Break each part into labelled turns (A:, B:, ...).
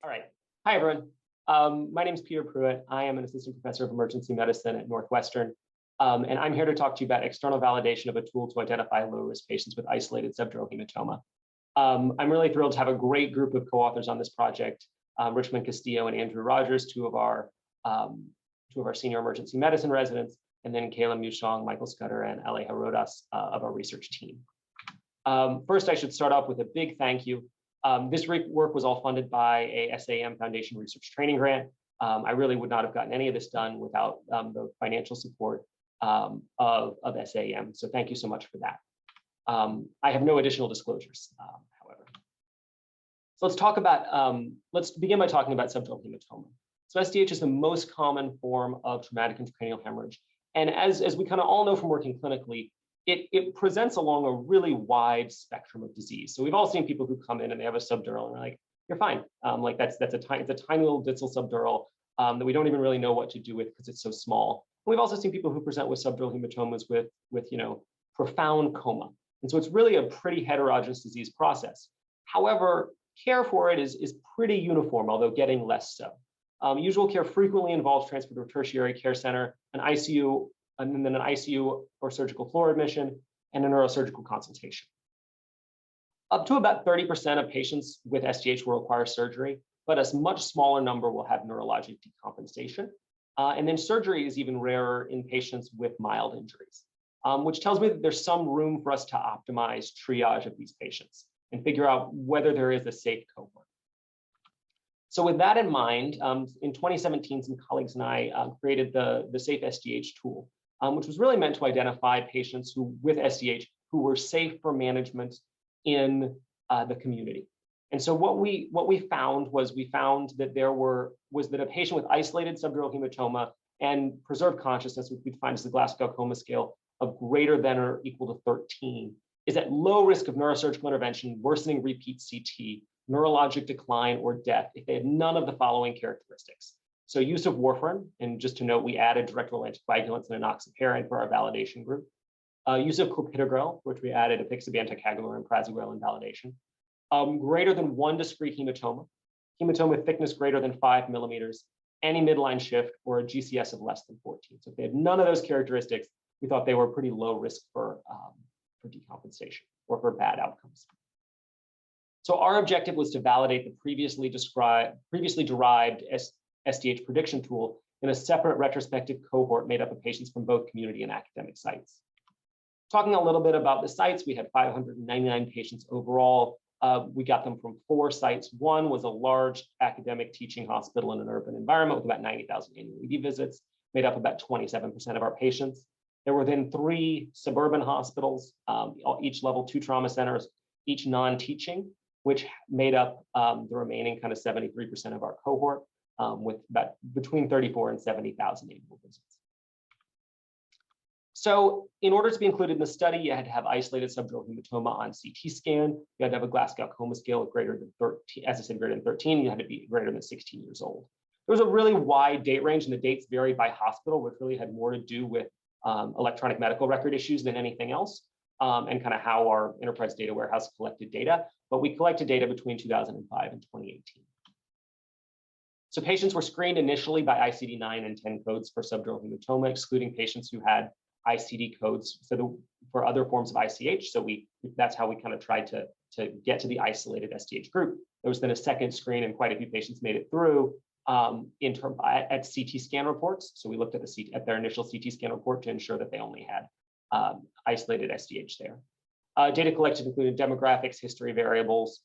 A: All right. Hi, everyone. My name is Peter Pruitt. I am an assistant professor of emergency medicine at Northwestern, and I'm here to talk to you about external validation of a tool to identify low-risk patients with isolated subdural hematoma. I'm really thrilled to have a great group of co-authors on this project, Richmond Castillo and Andrew Rogers, two of our senior emergency medicine residents, and then Kayla Mushong, Michael Scudder, and Aleja Rodas of our research team. First, I should start off with a big thank you. This work was all funded by a SAM Foundation research training grant. I really would not have gotten any of this done without the financial support of SAM. So thank you so much for that. I have no additional disclosures, however. So let's begin by talking about subdural hematoma. So SDH is the most common form of traumatic intracranial hemorrhage. And as we kind of all know from working clinically, it presents along a really wide spectrum of disease. So we've all seen people who come in and they have a subdural and they're like, you're fine. It's a tiny little distal subdural that we don't even really know what to do with because it's so small. And we've also seen people who present with subdural hematomas with profound coma. And so it's really a pretty heterogeneous disease process. However, care for it is pretty uniform, although getting less so. Usual care frequently involves transfer to a tertiary care center, an ICU, and then an ICU or surgical floor admission, and a neurosurgical consultation. Up to about 30% of patients with SDH will require surgery, but a much smaller number will have neurologic decompensation. And then surgery is even rarer in patients with mild injuries, which tells me that there's some room for us to optimize triage of these patients and figure out whether there is a safe cohort. So with that in mind, in 2017, some colleagues and I created the Safe SDH tool, which was really meant to identify patients with SDH who were safe for management in the community. And so what we found that that a patient with isolated subdural hematoma and preserved consciousness, which we define as the Glasgow Coma Scale of greater than or equal to 13, is at low risk of neurosurgical intervention, worsening repeat CT, neurologic decline, or death if they had none of the following characteristics. So use of warfarin, and just to note, we added direct oral anticoagulants and enoxaparin for our validation group. Use of clopidogrel, which we added apixaban, ticagrelor, and prasugrel in validation. Greater than one discrete hematoma with thickness greater than 5 millimeters, any midline shift, or a GCS of less than 14. So if they had none of those characteristics, we thought they were pretty low risk for decompensation or for bad outcomes. So our objective was to validate the previously derived SDH prediction tool in a separate retrospective cohort made up of patients from both community and academic sites. Talking a little bit about the sites, we had 599 patients overall. We got them from 4 sites. One was a large academic teaching hospital in an urban environment with about 90,000 annual ED visits, made up about 27% of our patients. There were then 3 suburban hospitals, each level 2 trauma centers, each non-teaching, which made up the remaining kind of 73% of our cohort, with about between 34 and 70,000 annual visits. So in order to be included in the study, you had to have isolated subdural hematoma on CT scan. You had to have a Glasgow Coma Scale of greater than 13, as I said, greater than 13. You had to be greater than 16 years old. There was a really wide date range, and the dates varied by hospital, which really had more to do with electronic medical record issues than anything else, and kind of how our enterprise data warehouse collected data. But we collected data between 2005 and 2018. So patients were screened initially by ICD-9 and 10 codes for subdural hematoma, excluding patients who had ICD codes for other forms of ICH. So that's how we kind of tried to get to the isolated SDH group. There was then a second screen, and quite a few patients made it through at CT scan reports. So we looked at their initial CT scan report to ensure that they only had isolated SDH there. Data collected included demographics, history variables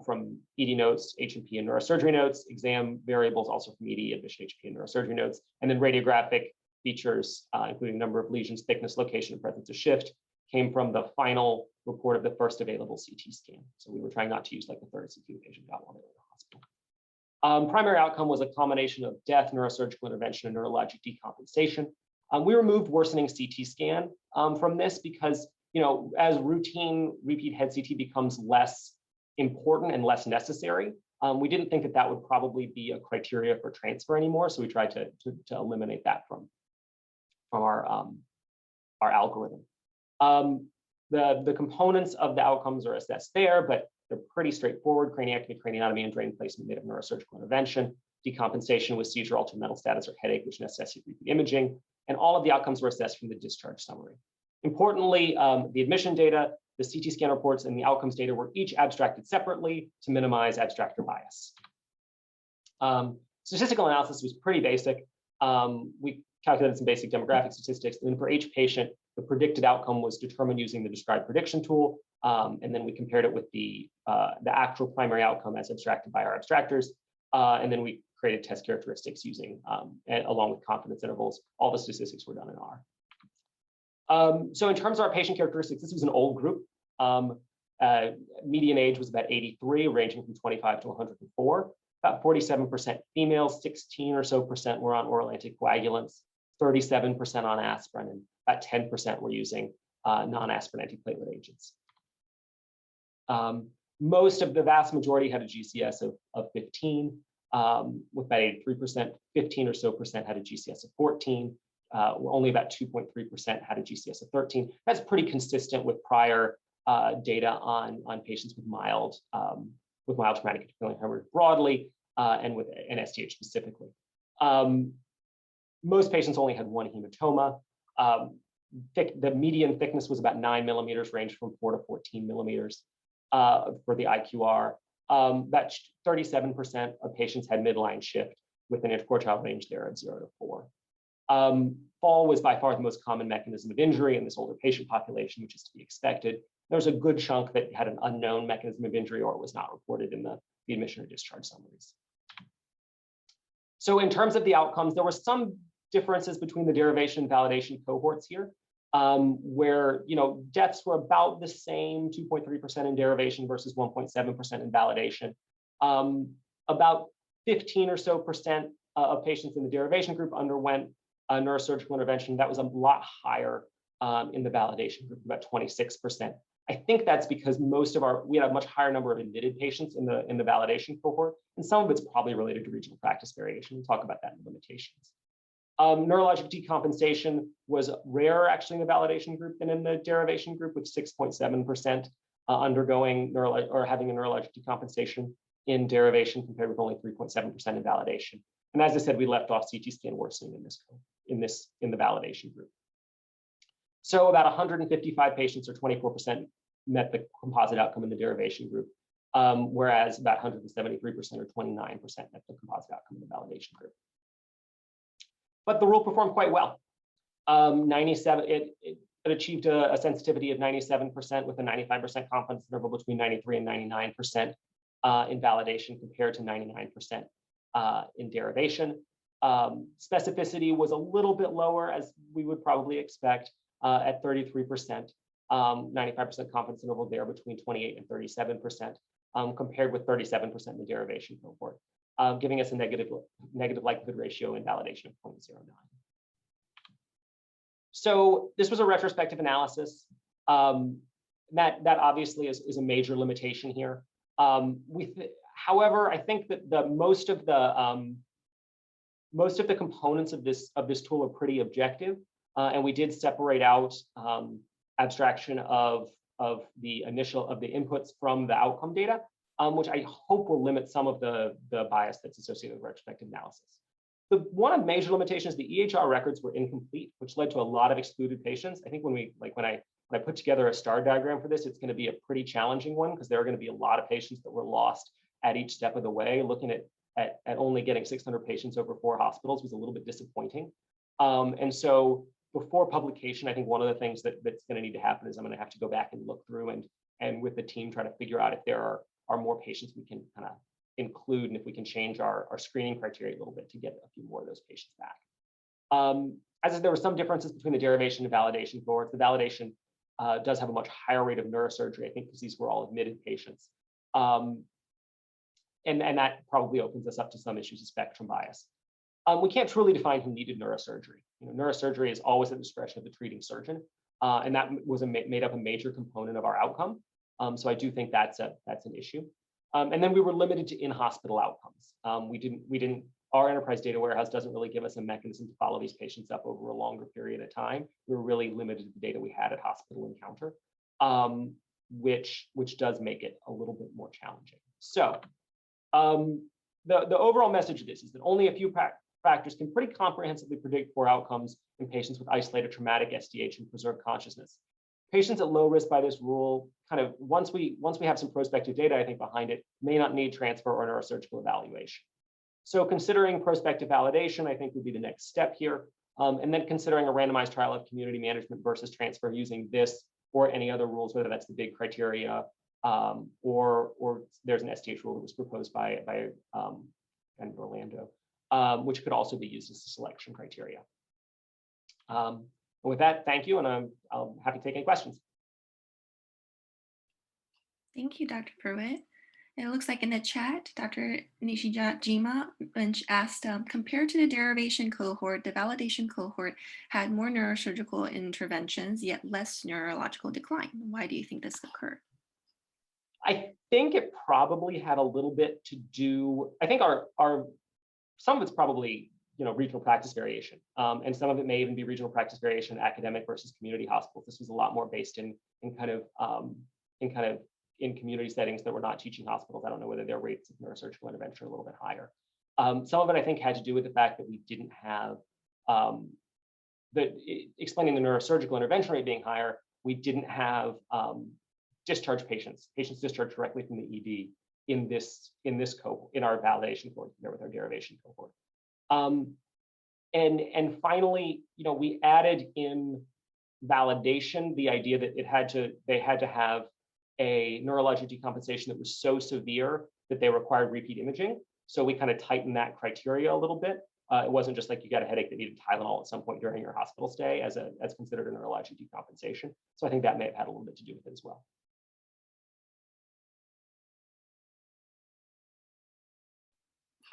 A: from ED notes, H&P, and neurosurgery notes, exam variables also from ED, admission, H&P, and neurosurgery notes, and then radiographic features, including number of lesions, thickness, location, and presence of shift, came from the final report of the first available CT scan. So we were trying not to use like the third CT the patient got while they were in the hospital. Primary outcome was a combination of death, neurosurgical intervention, and neurologic decompensation. We removed worsening CT scan from this because, as routine repeat head CT becomes less important and less necessary, we didn't think that would probably be a criteria for transfer anymore. So we tried to eliminate that from our algorithm. The components of the outcomes are assessed there, but They're pretty straightforward: craniectomy, craniotomy, and drain placement made of neurosurgical intervention. Decompensation with seizure, altered mental status, or headache, which necessitated repeat imaging. And all of the outcomes were assessed from the discharge summary. Importantly, the admission data, the CT scan reports, and the outcomes data were each abstracted separately to minimize abstractor bias. Statistical analysis was pretty basic. We calculated some basic demographic statistics, and then for each patient, the predicted outcome was determined using the described prediction tool, and then we compared it with the actual primary outcome as abstracted by our abstractors, and then we created test characteristics using, along with confidence intervals. All the statistics were done in R. So in terms of our patient characteristics, this was an old group. Median age was about 83, ranging from 25 to 104. About 47% females, 16 or so percent were on oral anticoagulants, 37% on aspirin, and about 10% were using non-aspirin antiplatelet agents. The vast majority had a GCS of 15, with about 83%, 15 or so percent had a GCS of 14. Only about 2.3% had a GCS of 13. That's pretty consistent with prior data on patients with mild traumatic intracranial hemorrhage broadly, and with an STH specifically. Most patients only had one hematoma. The median thickness was about 9 millimeters, ranged from 4 to 14 millimeters for the IQR. About 37% of patients had midline shift with an interquartile range there of 0 to 4. Fall was by far the most common mechanism of injury in this older patient population, which is to be expected. There was a good chunk that had an unknown mechanism of injury or was not reported in the admission or discharge summaries. So in terms of the outcomes, there were some differences between the derivation and validation cohorts here, where deaths were about the same, 2.3% in derivation versus 1.7% in validation. About 15 or so percent of patients in the derivation group underwent a neurosurgical intervention. That was a lot higher in the validation group, about 26%. I think that's because we had a much higher number of admitted patients in the validation cohort, and some of it's probably related to regional practice variation. We'll talk about that in the limitations. Neurologic decompensation was rarer actually in the validation group than in the derivation group, with 6.7% undergoing having a neurologic decompensation in derivation compared with only 3.7% in validation. And as I said, we left off CT scan worsening in the validation group. So about 155 patients, or 24%, met the composite outcome in the derivation group, whereas about 173%, or 29%, met the composite outcome in the validation group. But the rule performed quite well. It achieved a sensitivity of 97% with a 95% confidence interval between 93 and 99% in validation, compared to 99% in derivation. Specificity was a little bit lower, as we would probably expect, at 33%, 95% confidence interval there between 28 and 37%, compared with 37% in the derivation cohort, giving us a negative likelihood ratio in validation of 0.09. So this was a retrospective analysis. That obviously is a major limitation here. However, I think that most of the components of this tool are pretty objective, and we did separate out abstraction of the inputs from the outcome data, which I hope will limit some of the bias that's associated with retrospective analysis. One major limitation is the EHR records were incomplete, which led to a lot of excluded patients. I think when I put together a star diagram for this, it's going to be a pretty challenging one, because there are going to be a lot of patients that were lost at each step of the way. Looking at only getting 600 patients over 4 hospitals was a little bit disappointing. And so before publication, I think one of the things that's going to need to happen is I'm going to have to go back and look through and with the team try to figure out if there are more patients we can kind of include, and if we can change our screening criteria a little bit to get a few more of those patients back. As I said, there were some differences between the derivation and validation cohorts. The validation does have a much higher rate of neurosurgery, I think, because these were all admitted patients. And that probably opens us up to some issues of spectrum bias. We can't truly define who needed neurosurgery. Neurosurgery is always at the discretion of the treating surgeon, and that was made up a major component of our outcome. So I do think that's an issue. And then we were limited to in-hospital outcomes. Our enterprise data warehouse doesn't really give us a mechanism to follow these patients up over a longer period of time. We were really limited to the data we had at hospital encounter. which does make it a little bit more challenging. So the overall message of this is that only a few factors can pretty comprehensively predict poor outcomes in patients with isolated traumatic SDH and preserved consciousness. Patients at low risk by this rule, kind of once we have some prospective data, I think, behind it, may not need transfer or neurosurgical evaluation. So considering prospective validation, I think, would be the next step here. And then considering a randomized trial of community management versus transfer using this or any other rules, whether that's the big criteria or there's an SDH rule that was proposed by Orlando, which could also be used as a selection criteria. And with that, thank you, and I'm happy to take any questions.
B: Thank you, Dr. Pruitt. It looks like in the chat, Dr. Nishijima asked, compared to the derivation cohort, the validation cohort had more neurosurgical interventions, yet less neurological decline. Why do you think this occurred?
A: I think it probably had a little bit to do, I think some of it's probably regional practice variation, and some of it may even be regional practice variation, academic versus community hospitals. This was a lot more based in community settings that were not teaching hospitals. I don't know whether their rates of neurosurgical intervention are a little bit higher. Some of it, I think, had to do with the fact that we didn't have, explaining the neurosurgical intervention rate being higher, we didn't have discharge patients discharged directly from the ED in this cohort, in our validation cohort, there with our derivation cohort. And finally, we added in validation the idea that they had to have a neurologic decompensation that was so severe that they required repeat imaging. So we kind of tightened that criteria a little bit. It wasn't just like you got a headache that needed Tylenol at some point during your hospital stay as considered a neurologic decompensation. So I think that may have had a little bit to do with it as well.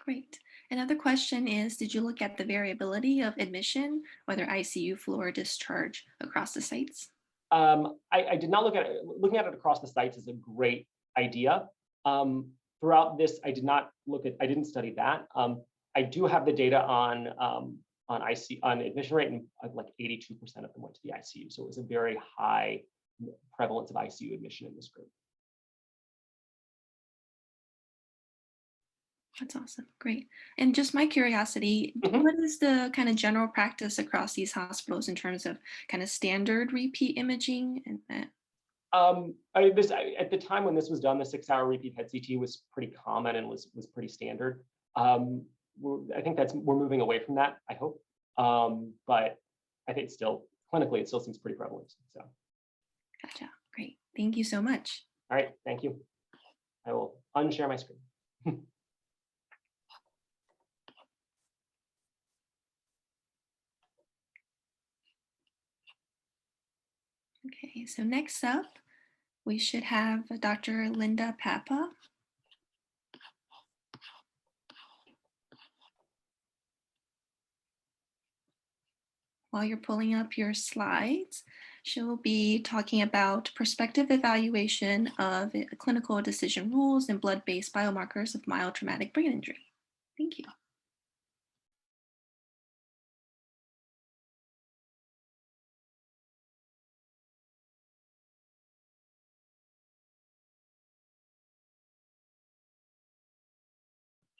B: Great. Another question is, did you look at the variability of admission, whether ICU floor discharge across the sites?
A: I did not look at it. Looking at it across the sites is a great idea. Throughout this, I didn't study that. I do have the data on admission rate, and like 82% of them went to the ICU. So it was a very high prevalence of ICU admission in this group.
B: That's awesome. Great. And just my curiosity, what is the kind of general practice across these hospitals in terms of kind of standard repeat imaging? And
A: at the time when this was done, the 6-hour repeat PET CT was pretty common and was pretty standard. I think we're moving away from that, I hope. But I think clinically, it still seems pretty prevalent. So.
B: Gotcha. Great. Thank you so much.
A: All right. Thank you. I will unshare my screen.
B: Okay, so next up, we should have Dr. Linda Papa. While you're pulling up your slides, she'll be talking about prospective evaluation of clinical decision rules and blood-based biomarkers of mild traumatic brain injury. Thank you.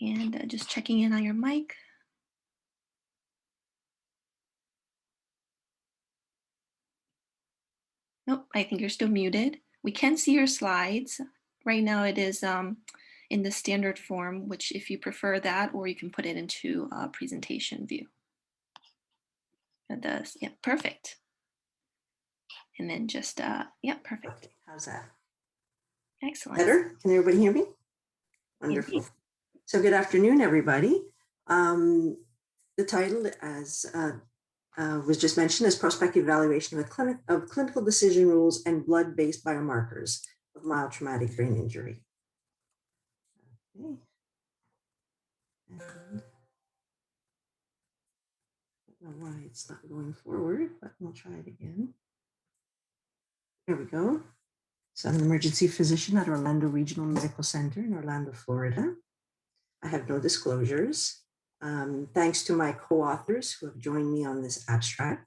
B: And just checking in on your mic. Nope, I think you're still muted. We can see your slides. Right now it is in the standard form, which if you prefer that, or you can put it into presentation view. It does, yeah, perfect. And then just, yeah, perfect.
C: Okay, how's that?
B: Excellent.
C: Better? Can everybody hear me? Wonderful.
B: Indeed.
C: So good afternoon, everybody. The title, as was just mentioned, is Prospective Evaluation of Clinical Decision Rules and Blood-Based Biomarkers of Mild Traumatic Brain Injury. Okay. And I don't know why it's not going forward, but we'll try it again. There we go. So I'm an emergency physician at Orlando Regional Medical Center in Orlando, Florida. I have no disclosures. Thanks to my co-authors who have joined me on this abstract.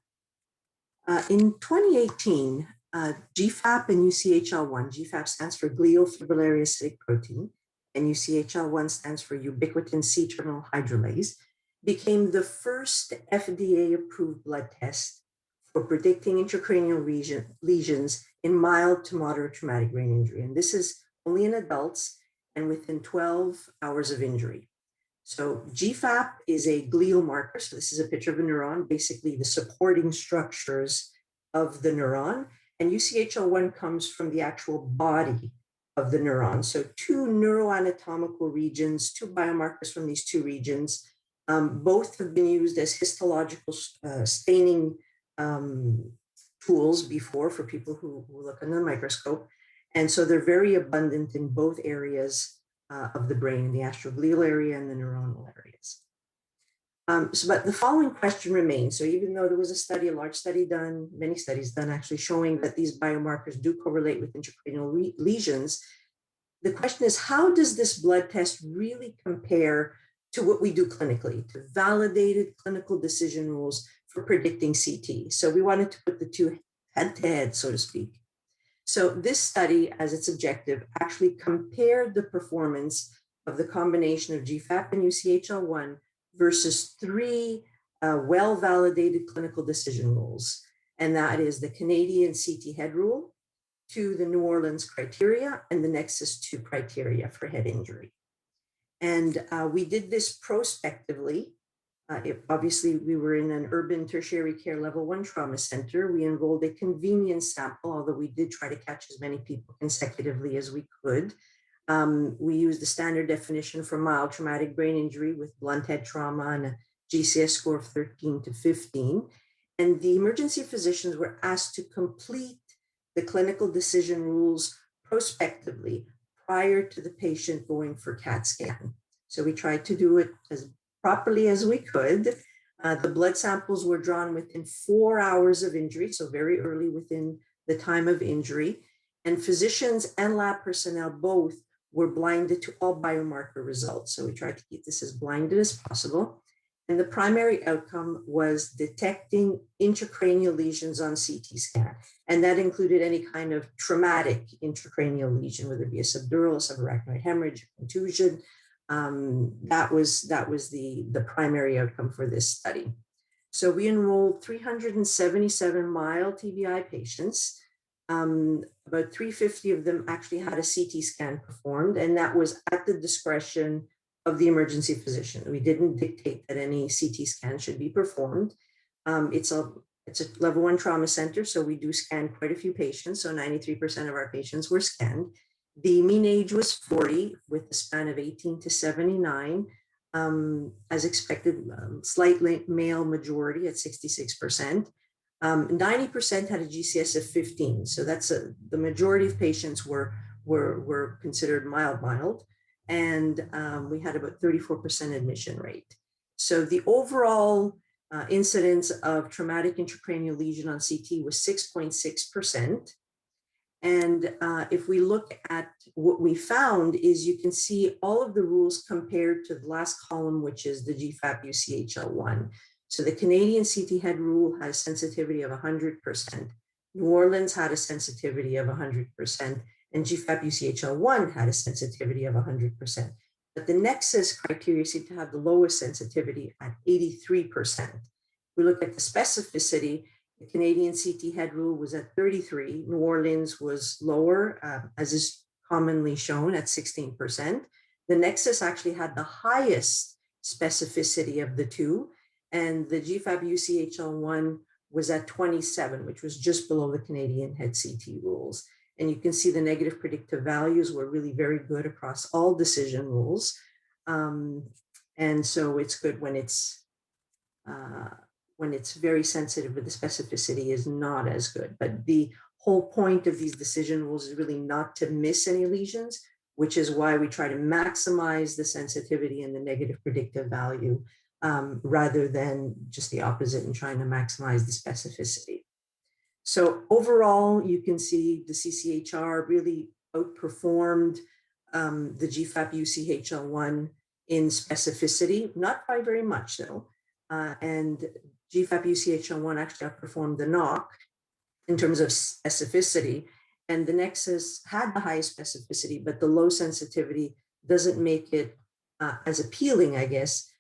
C: In 2018, GFAP and UCHL1. GFAP stands for glial fibrillary acidic protein, and UCHL1 stands for ubiquitin C-terminal hydrolase, became the first FDA-approved blood test for predicting intracranial lesions in mild to moderate traumatic brain injury. And this is only in adults and within 12 hours of injury. So GFAP is a glial marker. So this is a picture of a neuron, basically the supporting structures of the neuron. And UCHL1 comes from the actual body of the neuron. So two neuroanatomical regions, two biomarkers from these two regions. Both have been used as histological staining tools before for people who look under the microscope. And so they're very abundant in both areas of the brain, the astroglial area and the neuronal areas. But the following question remains. So even though there was a large study done, many studies done actually showing that these biomarkers do correlate with intracranial lesions, the question is, how does this blood test really compare to what we do clinically, to validated clinical decision rules for predicting CT? So we wanted to put the two head to head, so to speak. So this study, as its objective, actually compared the performance of the combination of GFAP and UCHL1 versus three well-validated clinical decision rules. And that is the Canadian CT head rule, to the New Orleans criteria, and the Nexus 2 criteria for head injury. And we did this prospectively. Obviously, we were in an urban tertiary care level 1 trauma center. We enrolled a convenience sample, although we did try to catch as many people consecutively as we could. We used the standard definition for mild traumatic brain injury with blunt head trauma and a GCS score of 13 to 15. And the emergency physicians were asked to complete the clinical decision rules prospectively prior to the patient going for CAT scan. So we tried to do it as properly as we could. The blood samples were drawn within 4 hours of injury, so very early within the time of injury. And physicians and lab personnel both were blinded to all biomarker results. So we tried to keep this as blinded as possible. And the primary outcome was detecting intracranial lesions on CT scan. And that included any kind of traumatic intracranial lesion, whether it be a subdural, subarachnoid hemorrhage, contusion. That was the primary outcome for this study. So we enrolled 377 mild TBI patients. About 350 of them actually had a CT scan performed, and that was at the discretion of the emergency physician. We didn't dictate that any CT scan should be performed. It's a level 1 trauma center, so we do scan quite a few patients. So 93% of our patients were scanned. The mean age was 40 with a span of 18 to 79. As expected, slightly male majority at 66%. 90% had a GCS of 15. So that's the majority of patients were considered mild. And we had about 34% admission rate. So the overall incidence of traumatic intracranial lesion on CT was 6.6%. And if we look at what we found is you can see all of the rules compared to the last column, which is the GFAP UCHL1. So the Canadian CT head rule had a sensitivity of 100%. New Orleans had a sensitivity of 100%. And GFAP UCHL1 had a sensitivity of 100%. But the Nexus criteria seem to have the lowest sensitivity at 83%. We look at the specificity, the Canadian CT head rule was at 33. New Orleans was lower, as is commonly shown, at 16%. The Nexus actually had the highest specificity of the two, and the GFAP UCHL1 was at 27, which was just below the Canadian head CT rules. And you can see the negative predictive values were really very good across all decision rules. And so it's good when it's very sensitive, but the specificity is not as good. But the whole point of these decision rules is really not to miss any lesions, which is why we try to maximize the sensitivity and the negative predictive value rather than just the opposite and trying to maximize the specificity. So overall, you can see the CCHR really outperformed the GFAP UCHL1 in specificity, not by very much though. And GFAP UCHL1 actually outperformed the NOC in terms of specificity. And the Nexus had the highest specificity, but the low sensitivity doesn't make it as appealing, I guess,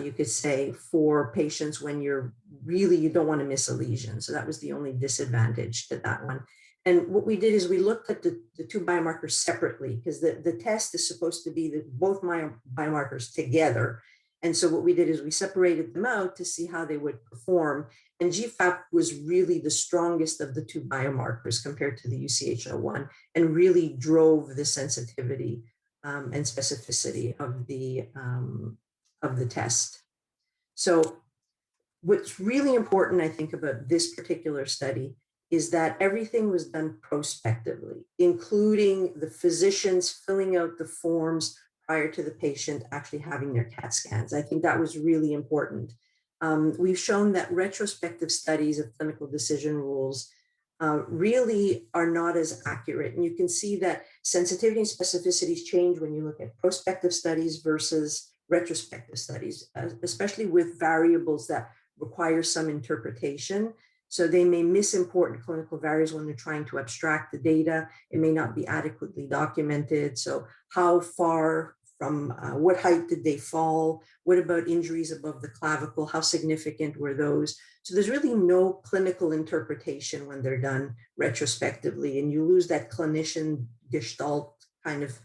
C: you could say, for patients when you don't want to miss a lesion. So that was the only disadvantage to that one. And what we did is we looked at the two biomarkers separately, because the test is supposed to be both biomarkers together. And so what we did is we separated them out to see how they would perform. And GFAP was really the strongest of the two biomarkers compared to the UCHL1, and really drove the sensitivity and specificity of the test. So what's really important, I think, about this particular study is that everything was done prospectively, including the physicians filling out the forms prior to the patient actually having their CAT scans. I think that was really important. We've shown that retrospective studies of clinical decision rules really are not as accurate. And you can see that sensitivity and specificities change when you look at prospective studies versus retrospective studies, especially with variables that require some interpretation. So they may miss important clinical variables when they're trying to abstract the data. It may not be adequately documented. So how far from what height did they fall? What about injuries above the clavicle? How significant were those? So there's really no clinical interpretation when they're done retrospectively, and you lose that clinician gestalt kind of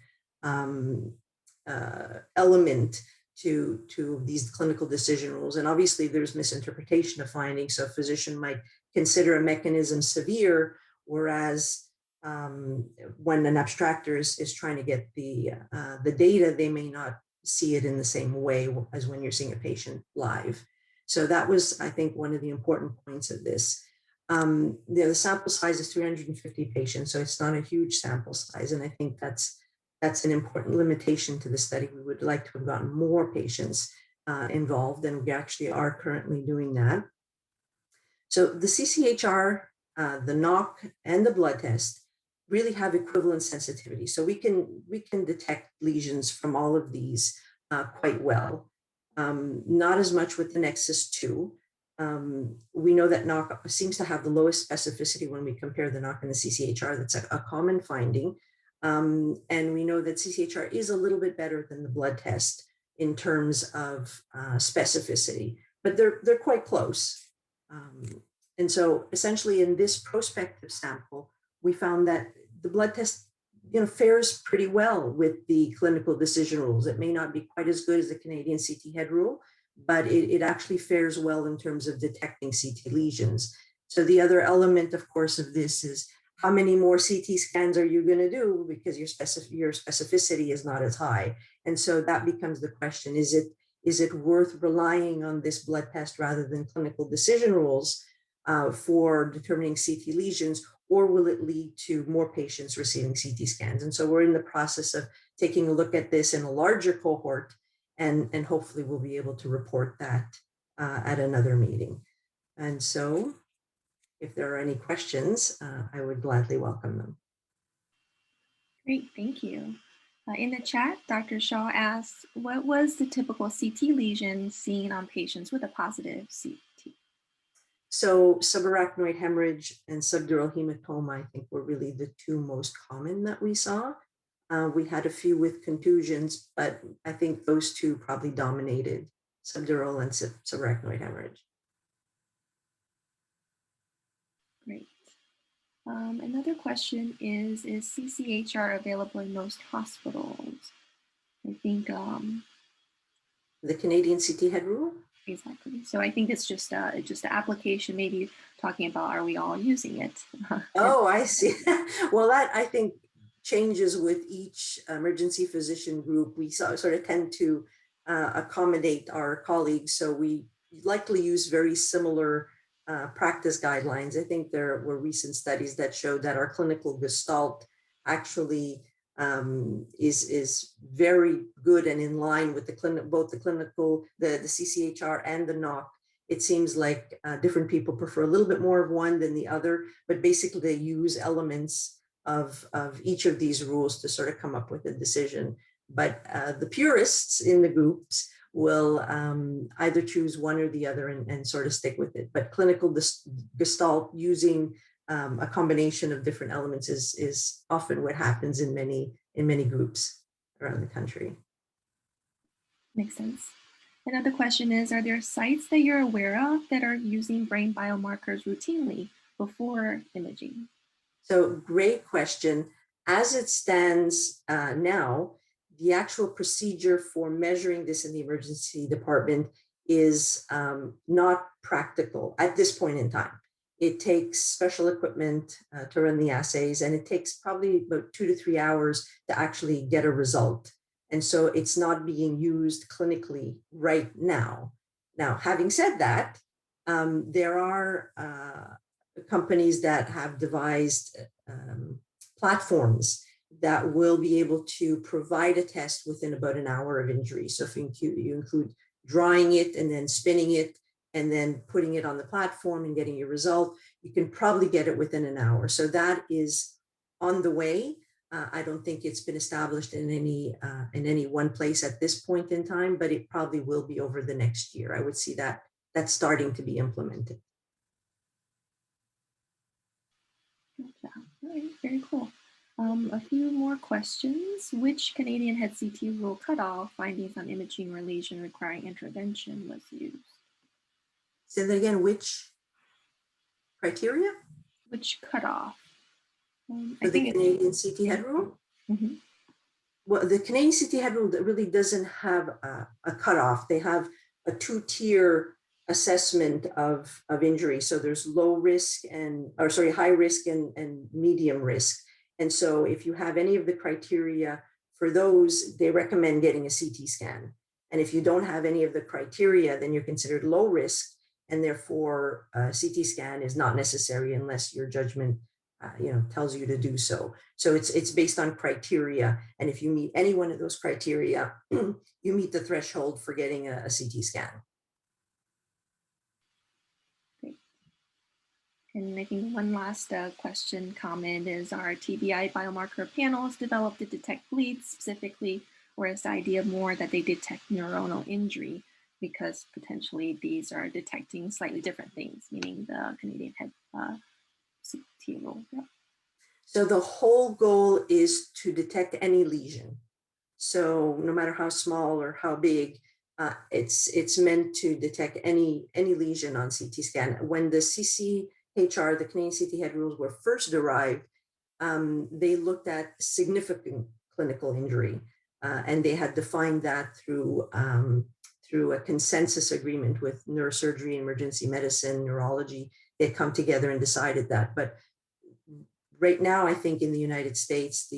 C: element to these clinical decision rules. And obviously there's misinterpretation of findings. So a physician might consider a mechanism severe, whereas when an abstractor is trying to get the data, they may not see it in the same way as when you're seeing a patient live. So that was, I think, one of the important points of this. The sample size is 350 patients, so it's not a huge sample size. And I think that's an important limitation to the study. We would like to have gotten more patients involved, and we actually are currently doing that. So the CCHR, the knock, and the blood test really have equivalent sensitivity. So we can detect lesions from all of these quite well. Not as much with the Nexus 2. We know that knock seems to have the lowest specificity when we compare the knock and the CCHR. That's a common finding. And we know that CCHR is a little bit better than the blood test in terms of specificity, but they're quite close. And so essentially in this prospective sample, we found that the blood test fares pretty well with the clinical decision rules. It may not be quite as good as the Canadian CT head rule, but it actually fares well in terms of detecting CT lesions. So the other element, of course, of this is how many more CT scans are you going to do, because your specificity is not as high. And so that becomes the question, is it worth relying on this blood test rather than clinical decision rules for determining CT lesions, or will it lead to more patients receiving CT scans? And so we're in the process of taking a look at this in a larger cohort, and hopefully we'll be able to report that at another meeting. And so if there are any questions, I would gladly welcome them.
B: Great, thank you. In the chat, Dr. Shaw asks, what was the typical CT lesion seen on patients with a positive CT?
C: So subarachnoid hemorrhage and subdural hematoma, I think, were really the two most common that we saw. We had a few with contusions, but I think those two probably dominated, subdural and subarachnoid hemorrhage. Great.
B: Another question is CCHR available in most hospitals? I think
C: the Canadian CT head rule?
B: Exactly. So I think it's just the application, maybe talking about, are we all using it?
C: Oh, I see. Well, that I think changes with each emergency physician group. We sort of tend to accommodate our colleagues. So we likely use very similar practice guidelines. I think there were recent studies that showed that our clinical gestalt actually is very good and in line with both the clinical, the CCHR and the knock. It seems like different people prefer a little bit more of one than the other, but basically they use elements of each of these rules to sort of come up with a decision. But the purists in the groups will either choose one or the other and sort of stick with it. But clinical gestalt using a combination of different elements is often what happens in many groups around the country.
B: Makes sense. Another question is, are there sites that you're aware of that are using brain biomarkers routinely before imaging?
C: So great question. As it stands now, the actual procedure for measuring this in the emergency department is not practical at this point in time. It takes special equipment to run the assays, and it takes probably about 2 to 3 hours to actually get a result. And so it's not being used clinically right now. Now, having said that, there are companies that have devised platforms that will be able to provide a test within about an hour of injury. So if you include drawing it and then spinning it and then putting it on the platform and getting your result, you can probably get it within an hour. So that is on the way. I don't think it's been established in any one place at this point in time, but it probably will be over the next year. I would see that that's starting to be implemented.
B: Gotcha. All right, very cool. A few more questions. Which Canadian head CT rule cutoff findings on imaging or lesion requiring intervention was used?
C: Say that again, which criteria?
B: Which cutoff?
C: For the Canadian CT head rule?
B: Mm-hmm.
C: Well, the Canadian CT head rule really doesn't have a cutoff. They have a 2-tier assessment of injury. So there's high risk and medium risk. And so if you have any of the criteria for those, they recommend getting a CT scan. And if you don't have any of the criteria, then you're considered low risk, and therefore a CT scan is not necessary unless your judgment tells you to do so. So it's based on criteria. And if you meet any one of those criteria, you meet the threshold for getting a CT scan.
B: Great. And I think one last comment is, our TBI biomarker panels developed to detect bleeds specifically, or is the idea more that they detect neuronal injury because potentially these are detecting slightly different things, meaning the Canadian head CT rule? Yeah.
C: So the whole goal is to detect any lesion. So no matter how small or how big, it's meant to detect any lesion on CT scan. When the CCHR, the Canadian CT head rules, were first derived, they looked at significant clinical injury, and they had defined that through a consensus agreement with neurosurgery, emergency medicine, neurology. They come together and decided that. But right now, I think in the United States,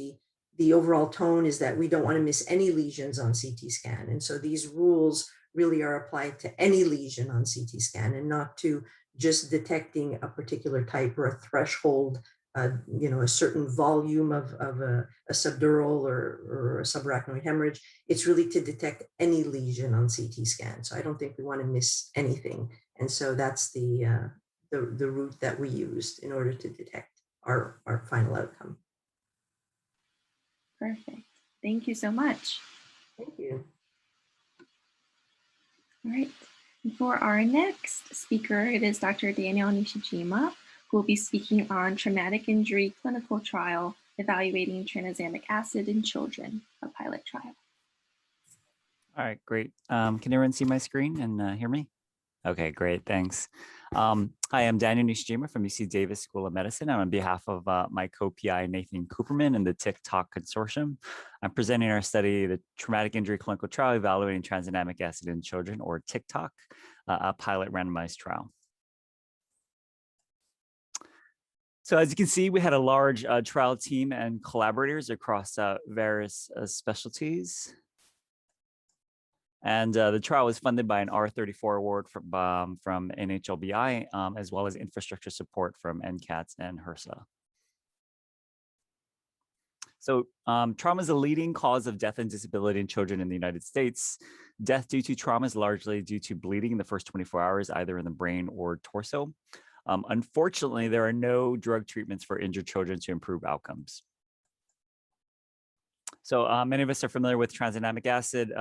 C: the overall tone is that we don't want to miss any lesions on CT scan. And so these rules really are applied to any lesion on CT scan, and not to just detecting a particular type or a threshold, a certain volume of a subdural or a subarachnoid hemorrhage. It's really to detect any lesion on CT scan. So I don't think we want to miss anything. And so that's the route that we used in order to detect our final outcome.
B: Perfect. Thank you so much.
C: Thank you.
B: All right. And for our next speaker, it is Dr. Daniel Nishijima, who will be speaking on traumatic injury clinical trial evaluating tranexamic acid in children, a pilot trial.
D: All right, great. Can everyone see my screen and hear me? Okay, great, thanks. Hi, I'm Daniel Nishijima from UC Davis School of Medicine. I'm on behalf of my co-PI, Nathan Cooperman, and the TIC-TOC Consortium. I'm presenting our study, the Traumatic Injury Clinical Trial Evaluating Tranexamic Acid in Children, or TIC-TOC, a pilot randomized trial. So as you can see, we had a large trial team and collaborators across various specialties. And the trial was funded by an R34 award from NHLBI, as well as infrastructure support from NCATS and HRSA. So trauma is a leading cause of death and disability in children in the United States. Death due to trauma is largely due to bleeding in the first 24 hours, either in the brain or torso. Unfortunately, there are no drug treatments for injured children to improve outcomes. So many of us are familiar with tranexamic acid,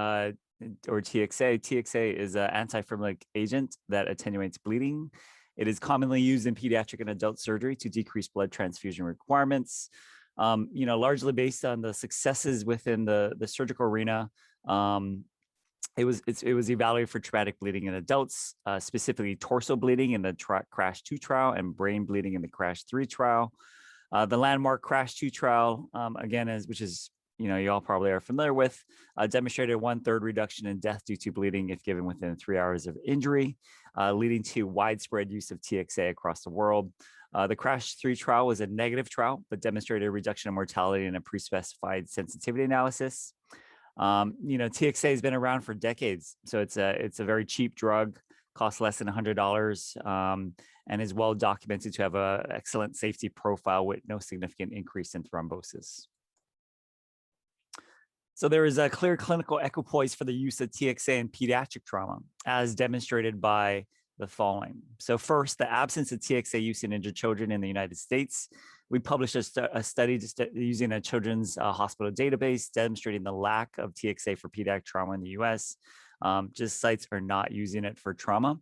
D: or TXA. TXA is an antifibrillary agent that attenuates bleeding. It is commonly used in pediatric and adult surgery to decrease blood transfusion requirements. Largely based on the successes within the surgical arena. It was evaluated for traumatic bleeding in adults, specifically torso bleeding in the CRASH 2 trial and brain bleeding in the CRASH 3 trial. The landmark CRASH 2 trial, again, which is, you all probably are familiar with, demonstrated a 1/3 reduction in death due to bleeding if given within 3 hours of injury, leading to widespread use of TXA across the world. The CRASH 3 trial was a negative trial, but demonstrated a reduction of mortality in a pre-specified sensitivity analysis. TXA has been around for decades, so it's a very cheap drug, costs less than $100, and is well documented to have an excellent safety profile with no significant increase in thrombosis. So there is a clear clinical equipoise for the use of TXA in pediatric trauma, as demonstrated by the following. So first, the absence of TXA use in injured children in the United States. We published a study using a children's hospital database demonstrating the lack of TXA for pediatric trauma in the US. Just sites are not using it for trauma.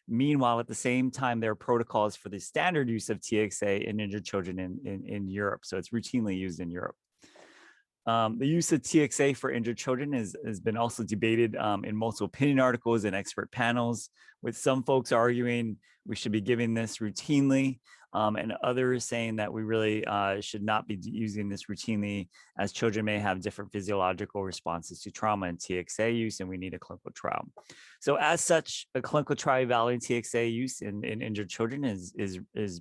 D: Meanwhile, at the same time, there are protocols for the standard use of TXA in injured children in Europe. So it's routinely used in Europe. The use of TXA for injured children has been also debated in multiple opinion articles and expert panels, with some folks arguing we should be giving this routinely, and others saying that we really should not be using this routinely, as children may have different physiological responses to trauma and TXA use, and we need a clinical trial. So as such, a clinical trial evaluating TXA use in injured children has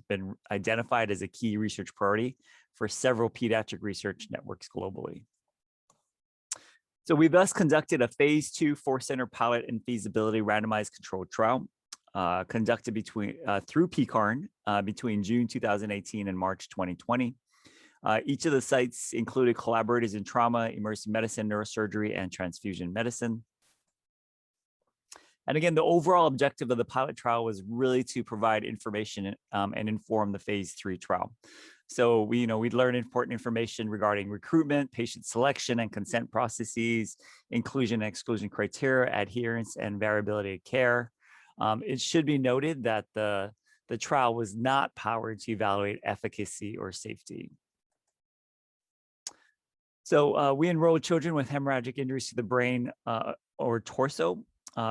D: been identified as a key research priority for several pediatric research networks globally. So we thus conducted a phase 2 4-center pilot and feasibility randomized controlled trial conducted through PCARN between June 2018 and March 2020. Each of the sites included collaborators in trauma, emergency medicine, neurosurgery, and transfusion medicine. And again, the overall objective of the pilot trial was really to provide information and inform the phase 3 trial. So we'd learn important information regarding recruitment, patient selection and consent processes, inclusion and exclusion criteria, adherence and variability of care. It should be noted that the trial was not powered to evaluate efficacy or safety. So we enrolled children with hemorrhagic injuries to the brain or torso.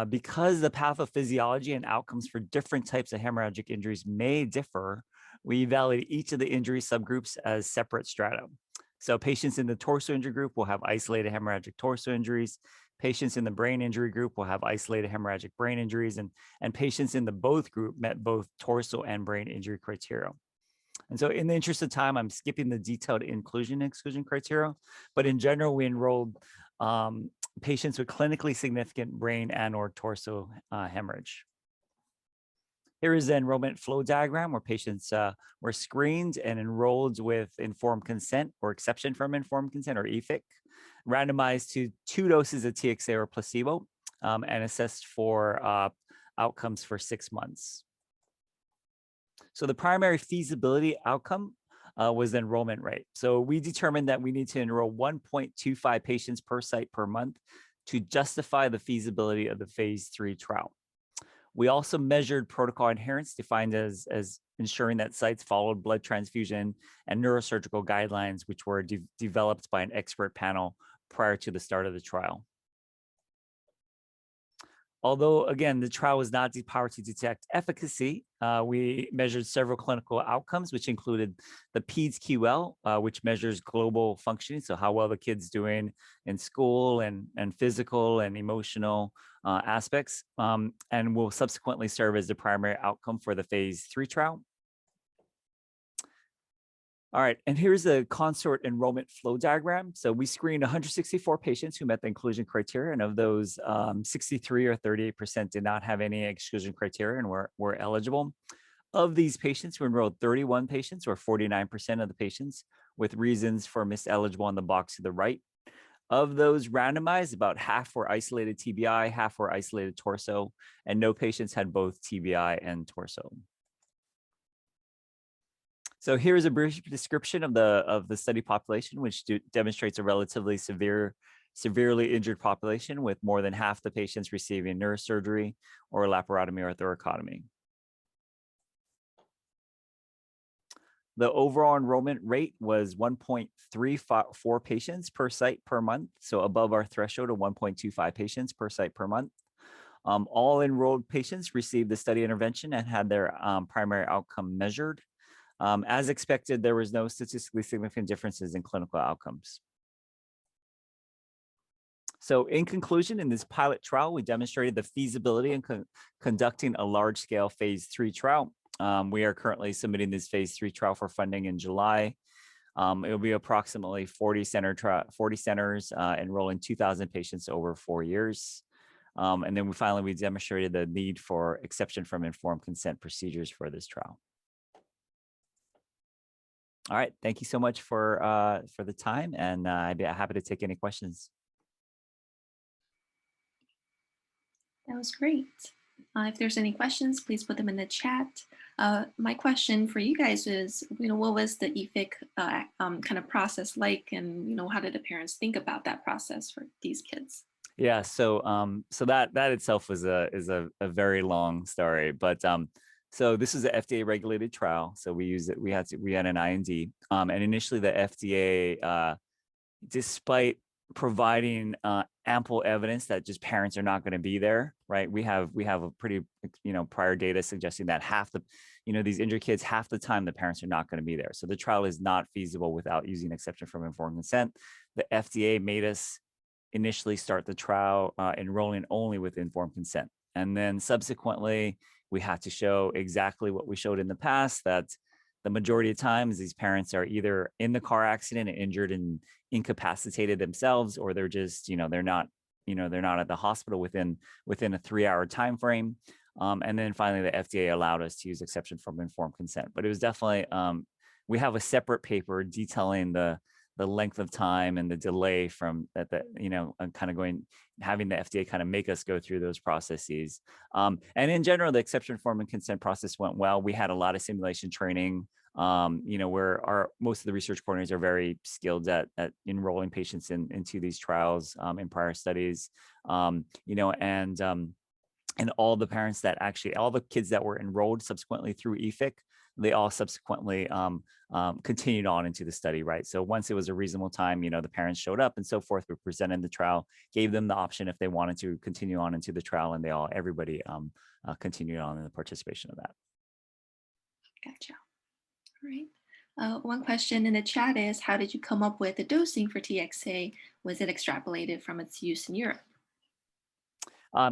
D: Because the pathophysiology and outcomes for different types of hemorrhagic injuries may differ, we evaluate each of the injury subgroups as separate strata. So patients in the torso injury group will have isolated hemorrhagic torso injuries. Patients in the brain injury group will have isolated hemorrhagic brain injuries, and patients in the both group met both torso and brain injury criteria. And so in the interest of time, I'm skipping the detailed inclusion and exclusion criteria, but in general, we enrolled patients with clinically significant brain and or torso hemorrhage. Here is the enrollment flow diagram where patients were screened and enrolled with informed consent or exception from informed consent or EFIC, randomized to 2 doses of TXA or placebo, and assessed for outcomes for 6 months. So the primary feasibility outcome was the enrollment rate. So we determined that we need to enroll 1.25 patients per site per month to justify the feasibility of the phase 3 trial. We also measured protocol adherence, defined as ensuring that sites followed blood transfusion and neurosurgical guidelines, which were developed by an expert panel prior to the start of the trial. Although, again, the trial was not powered to detect efficacy, we measured several clinical outcomes, which included the PEDS QL, which measures global functioning, so how well the kid's doing in school and physical and emotional aspects, and will subsequently serve as the primary outcome for the phase 3 trial. All right, and here's the consort enrollment flow diagram. So we screened 164 patients who met the inclusion criteria, and of those, 63 or 38% did not have any exclusion criteria and were eligible. Of these patients, we enrolled 31 patients, or 49% of the patients, with reasons for miseligible on the box to the right. Of those randomized, about half were isolated TBI, half were isolated torso, and no patients had both TBI and torso. So here's a brief description of the study population, which demonstrates a relatively severely injured population, with more than half the patients receiving neurosurgery or laparotomy or thoracotomy. The overall enrollment rate was 1.34 patients per site per month, so above our threshold of 1.25 patients per site per month. All enrolled patients received the study intervention and had their primary outcome measured. As expected, there was no statistically significant differences in clinical outcomes. So in conclusion, in this pilot trial, we demonstrated the feasibility in conducting a large-scale phase 3 trial. We are currently submitting this phase 3 trial for funding in July. It will be approximately 40 centers enrolling 2,000 patients over 4 years. And then we demonstrated the need for exception from informed consent procedures for this trial. All right, thank you so much for the time, and I'd be happy to take any questions.
B: That was great. If there's any questions, please put them in the chat. My question for you guys is, what was the EFIC kind of process like, and how did the parents think about that process for these kids?
D: Yeah, so that itself was a very long story, but so this is an FDA regulated trial. So we had an IND, and initially the FDA, despite providing ample evidence that just parents are not going to be there, right? We have a pretty prior data suggesting that half the these injured kids, half the time the parents are not going to be there. So the trial is not feasible without using exception from informed consent. The FDA made us initially start the trial enrolling only with informed consent, and then subsequently we had to show exactly what we showed in the past, that the majority of times these parents are either in the car accident and injured and incapacitated themselves, or they're just they're not at the hospital within a 3-hour time frame. And then finally the FDA allowed us to use exception from informed consent. But it was definitely we have a separate paper detailing the length of time and the delay from that, kind of having the FDA kind of make us go through those processes. And in general, the exception form and consent process went well. We had a lot of simulation training, where most of the research coordinators are very skilled at enrolling patients into these trials in prior studies, and all the parents that all the kids that were enrolled subsequently through EFIC, they all subsequently continued on into the study, right? So once it was a reasonable time, the parents showed up and so forth, we presented the trial, gave them the option if they wanted to continue on into the trial, and everybody continued on in the participation of that.
B: Gotcha. All right. One question in the chat is, how did you come up with the dosing for TXA? Was it extrapolated from its use in Europe?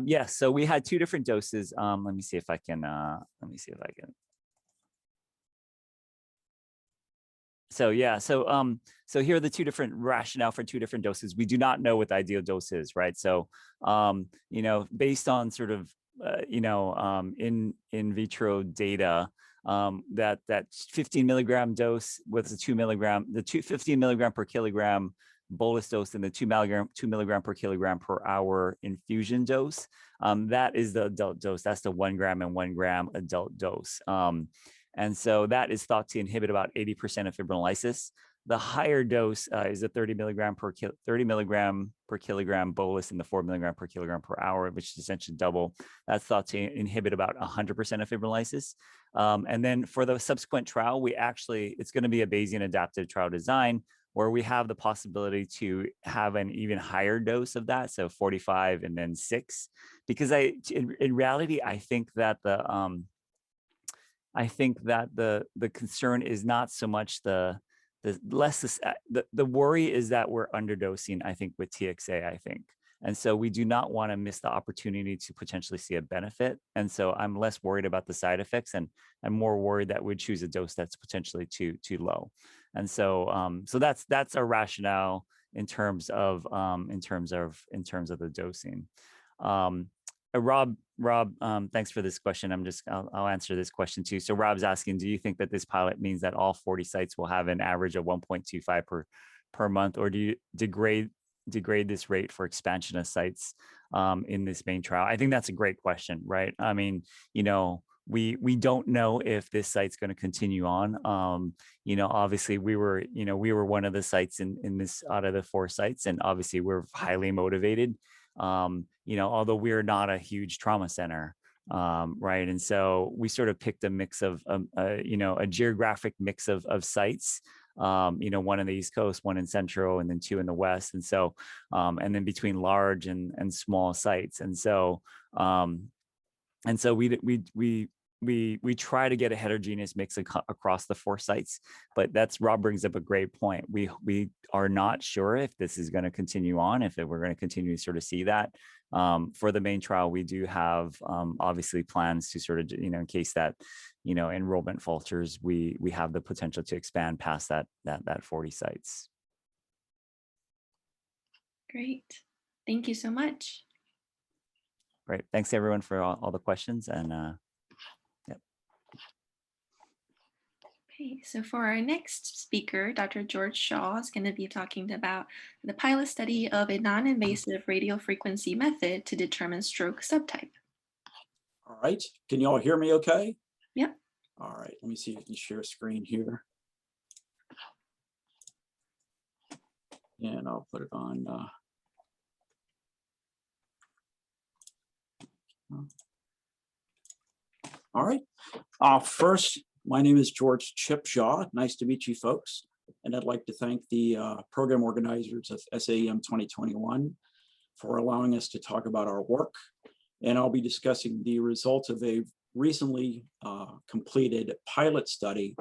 D: Yes, so we had 2 different doses. Let me see if I can. So yeah, so here are the 2 different rationale for 2 different doses. We do not know what the ideal dose is, right? So based on sort of in vitro data, that 15 milligram dose with the 15 milligram per kilogram bolus dose and the 2 milligram per kilogram per hour infusion dose, that is the adult dose. That's the 1 gram and 1 gram adult dose. And so that is thought to inhibit about 80% of fibrinolysis. The higher dose is a 30 milligram per kilogram bolus and the 4 milligram per kilogram per hour, which is essentially double. That's thought to inhibit about 100% of fibrinolysis. And then for the subsequent trial, it's going to be a Bayesian adaptive trial design where we have the possibility to have an even higher dose of that, so 45 and then 6. Because in reality, I think that the concern is not so much the worry is that we're underdosing, I think, with TXA, I think. And so we do not want to miss the opportunity to potentially see a benefit. And so I'm less worried about the side effects, and I'm more worried that we'd choose a dose that's potentially too low. And so that's our rationale in terms of the dosing. Rob, thanks for this question. I'll answer this question too. So Rob's asking, do you think that this pilot means that all 40 sites will have an average of 1.25 per month, or do you degrade this rate for expansion of sites in this main trial? I think that's a great question, right? I mean, we don't know if this site's going to continue on. Obviously we were one of the sites in this out of the 4 sites, and obviously we're highly motivated. Although we're not a huge trauma center, right? And so we sort of picked a mix of, a geographic mix of sites, one in the East Coast, one in Central, and then two in the West. And so, and then between large and small sites. And so, we try to get a heterogeneous mix across the 4 sites, but Rob brings up a great point. We are not sure if this is going to continue on, if we're going to continue to sort of see that. For the main trial, we do have obviously plans to sort of, in case that, enrollment falters, we have the potential to expand past that 40 sites.
B: Great. Thank you so much.
D: Great. Thanks everyone for all the questions, and yep.
B: Okay, so for our next speaker, Dr. George Shaw is going to be talking about the pilot study of a non-invasive radiofrequency method to determine stroke subtype.
E: All right, can you all hear me okay?
B: Yep.
E: All right, let me see if I can share screen here. And I'll put it on. All right, first, my name is George Chip Shaw. Nice to meet you folks. And I'd like to thank the program organizers of SAEM 2021 for allowing us to talk about our work. And I'll be discussing the results of a recently completed pilot study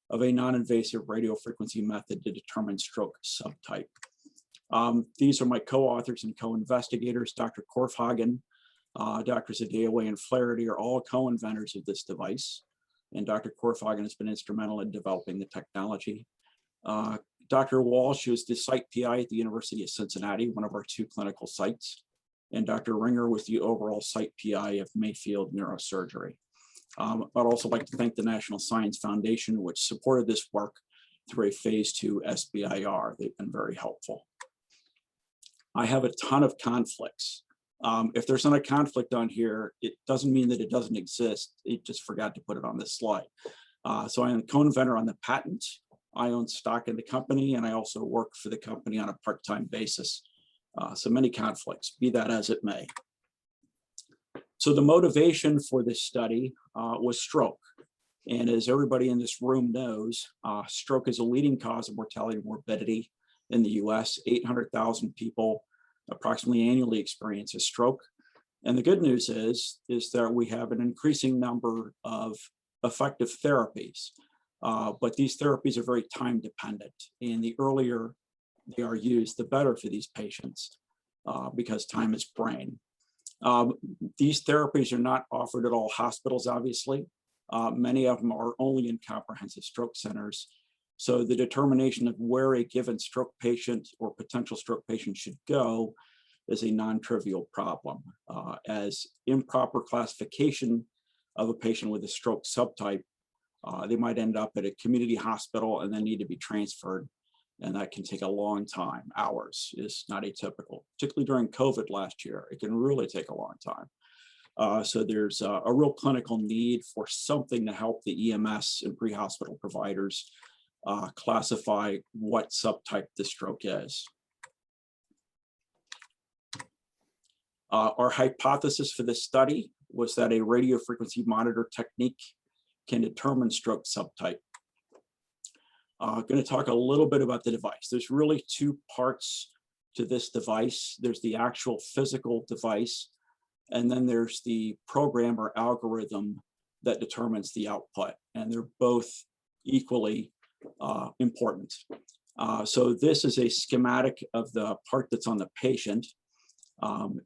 E: of a non-invasive radiofrequency method to determine stroke subtype. These are my co-authors and co-investigators, Dr. Korfhagen, Dr. Zadeway, and Flaherty are all co-inventors of this device. And Dr. Korfhagen has been instrumental in developing the technology. Dr. Walsh is the site PI at the University of Cincinnati, one of our 2 clinical sites. And Dr. Ringer was the overall site PI of Mayfield Neurosurgery. I'd also like to thank the National Science Foundation, which supported this work through a phase 2 SBIR. They've been very helpful. I have a ton of conflicts. If there's not a conflict on here, it doesn't mean that it doesn't exist. It just forgot to put it on this slide. So I am co-inventor on the patent. I own stock in the company, and I also work for the company on a part-time basis. So many conflicts, be that as it may. So the motivation for this study was stroke. And as everybody in this room knows, stroke is a leading cause of mortality and morbidity in the US. 800,000 people approximately annually experience a stroke. And the good news is that we have an increasing number of effective therapies, but these therapies are very time dependent. And the earlier they are used, the better for these patients because time is brain. These therapies are not offered at all hospitals, obviously. Many of them are only in comprehensive stroke centers. So the determination of where a given stroke patient or potential stroke patient should go is a non-trivial problem, as improper classification of a patient with a stroke subtype, they might end up at a community hospital and then need to be transferred. And that can take a long time. Hours is not atypical, particularly during COVID last year. It can really take a long time. So there's a real clinical need for something to help the EMS and pre-hospital providers classify what subtype the stroke is. Our hypothesis for this study was that a radiofrequency monitor technique can determine stroke subtype. I'm going to talk a little bit about the device. There's really 2 parts to this device. There's the actual physical device, and then there's the program or algorithm that determines the output. And they're both equally important. So this is a schematic of the part that's on the patient.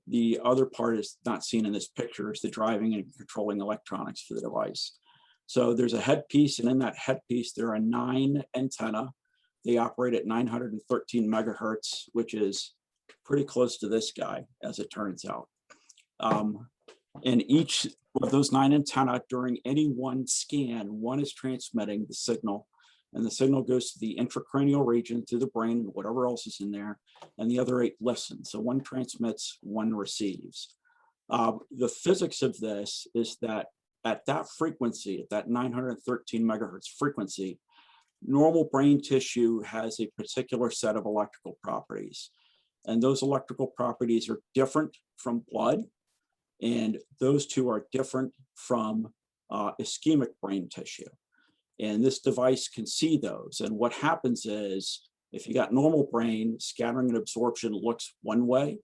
E: The other part is not seen in this picture, is the driving and controlling electronics for the device. So there's a headpiece, and in that headpiece, there are 9 antennae. They operate at 913 megahertz, which is pretty close to this guy, as it turns out. And each of those 9 antennae, during any one scan, one is transmitting the signal, and the signal goes to the intracranial region through the brain, whatever else is in there, and the other 8 listen. So one transmits, one receives. The physics of this is that at that frequency, at that 913 megahertz frequency, normal brain tissue has a particular set of electrical properties. And those electrical properties are different from blood. And those two are different from ischemic brain tissue. And this device can see those. And what happens is, if you got normal brain, scattering and absorption looks one way.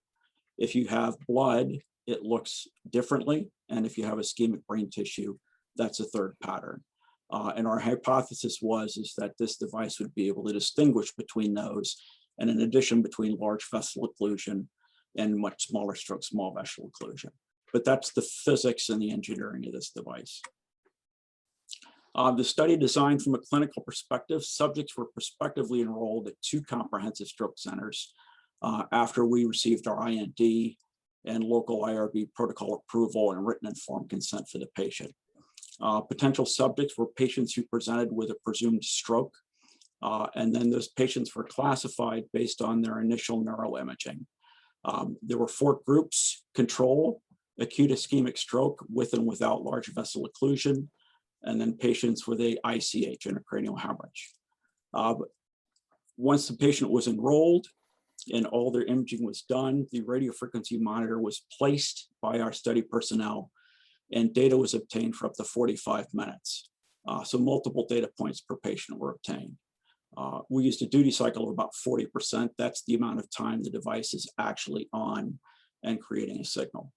E: If you have blood, it looks differently. And if you have ischemic brain tissue, that's a third pattern. And our hypothesis is that this device would be able to distinguish between those, and in addition between large vessel occlusion and much smaller stroke, small vessel occlusion. But that's the physics and the engineering of this device. The study designed from a clinical perspective, subjects were prospectively enrolled at 2 comprehensive stroke centers after we received our IND and local IRB protocol approval and written informed consent for the patient. Potential subjects were patients who presented with a presumed stroke, and then those patients were classified based on their initial neuroimaging. There were 4 groups: control, acute ischemic stroke with and without large vessel occlusion, and then patients with a ICH, intracranial hemorrhage. Once the patient was enrolled and all their imaging was done, the radiofrequency monitor was placed by our study personnel, and data was obtained for up to 45 minutes. So multiple data points per patient were obtained. We used a duty cycle of about 40%. That's the amount of time the device is actually on and creating a signal.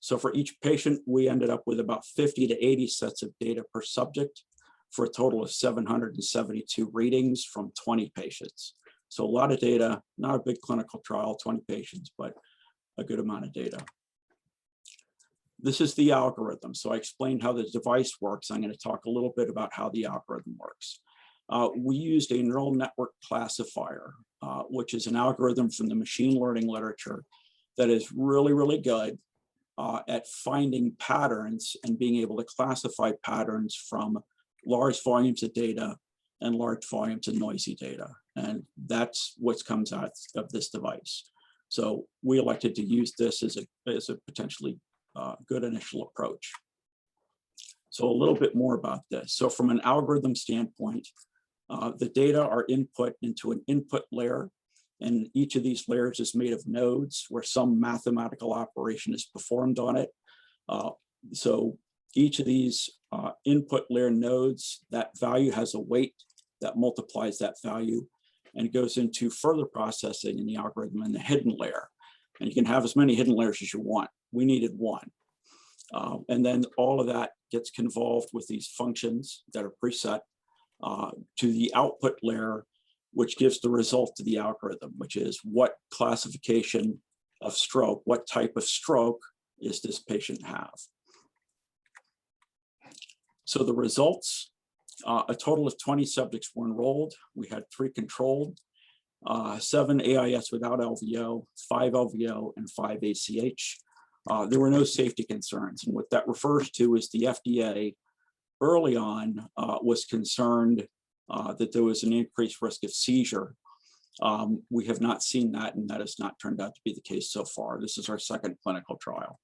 E: So for each patient, we ended up with about 50 to 80 sets of data per subject for a total of 772 readings from 20 patients. So a lot of data, not a big clinical trial, 20 patients, but a good amount of data. This is the algorithm. So I explained how the device works. I'm going to talk a little bit about how the algorithm works. We used a neural network classifier, which is an algorithm from the machine learning literature that is really, really good at finding patterns and being able to classify patterns from large volumes of data and large volumes of noisy data. And that's what comes out of this device. So we elected to use this as a potentially good initial approach. So a little bit more about this. So from an algorithm standpoint, the data are input into an input layer, and each of these layers is made of nodes where some mathematical operation is performed on it. So each of these input layer nodes, that value has a weight that multiplies that value and goes into further processing in the algorithm in the hidden layer. And you can have as many hidden layers as you want. We needed 1. And then all of that gets convolved with these functions that are preset to the output layer, which gives the result to the algorithm, which is what classification of stroke, what type of stroke is this patient have. So the results, a total of 20 subjects were enrolled. We had 3 controlled, 7 AIS without LVO, 5 LVO, and 5 ACH. There were no safety concerns. And what that refers to is the FDA early on was concerned that there was an increased risk of seizure. We have not seen that, and that has not turned out to be the case so far. This is our 2nd clinical trial.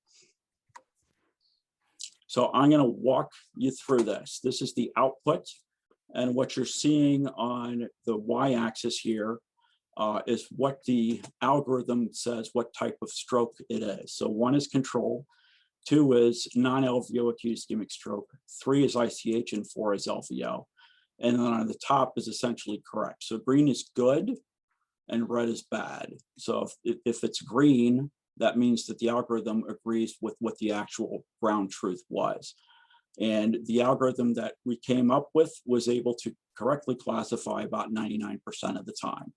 E: So I'm going to walk you through this. This is the output, and what you're seeing on the y-axis here is what the algorithm says what type of stroke it is. So 1 is control, 2 is non-LVO acute ischemic stroke, 3 is ICH, and 4 is LVO. And then on the top is essentially correct. So green is good and red is bad. So if it's green, that means that the algorithm agrees with what the actual ground truth was. And the algorithm that we came up with was able to correctly classify about 99% of the time.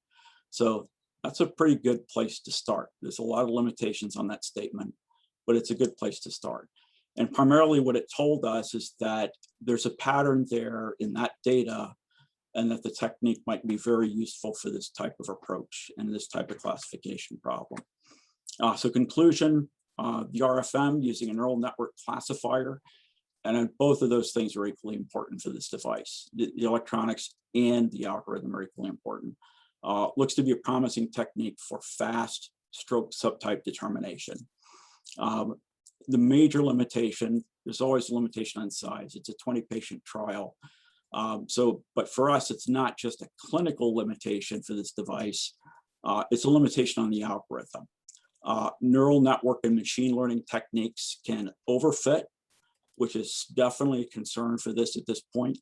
E: So that's a pretty good place to start. There's a lot of limitations on that statement, but it's a good place to start. And primarily what it told us is that there's a pattern there in that data, and that the technique might be very useful for this type of approach and this type of classification problem. So conclusion, the RFM using a neural network classifier, and both of those things are equally important for this device. The electronics and the algorithm are equally important. Looks to be a promising technique for fast stroke subtype determination. The major limitation, there's always a limitation on size. It's a 20-patient trial. But for us, it's not just a clinical limitation for this device. It's a limitation on the algorithm. Neural network and machine learning techniques can overfit, which is definitely a concern for this at this point.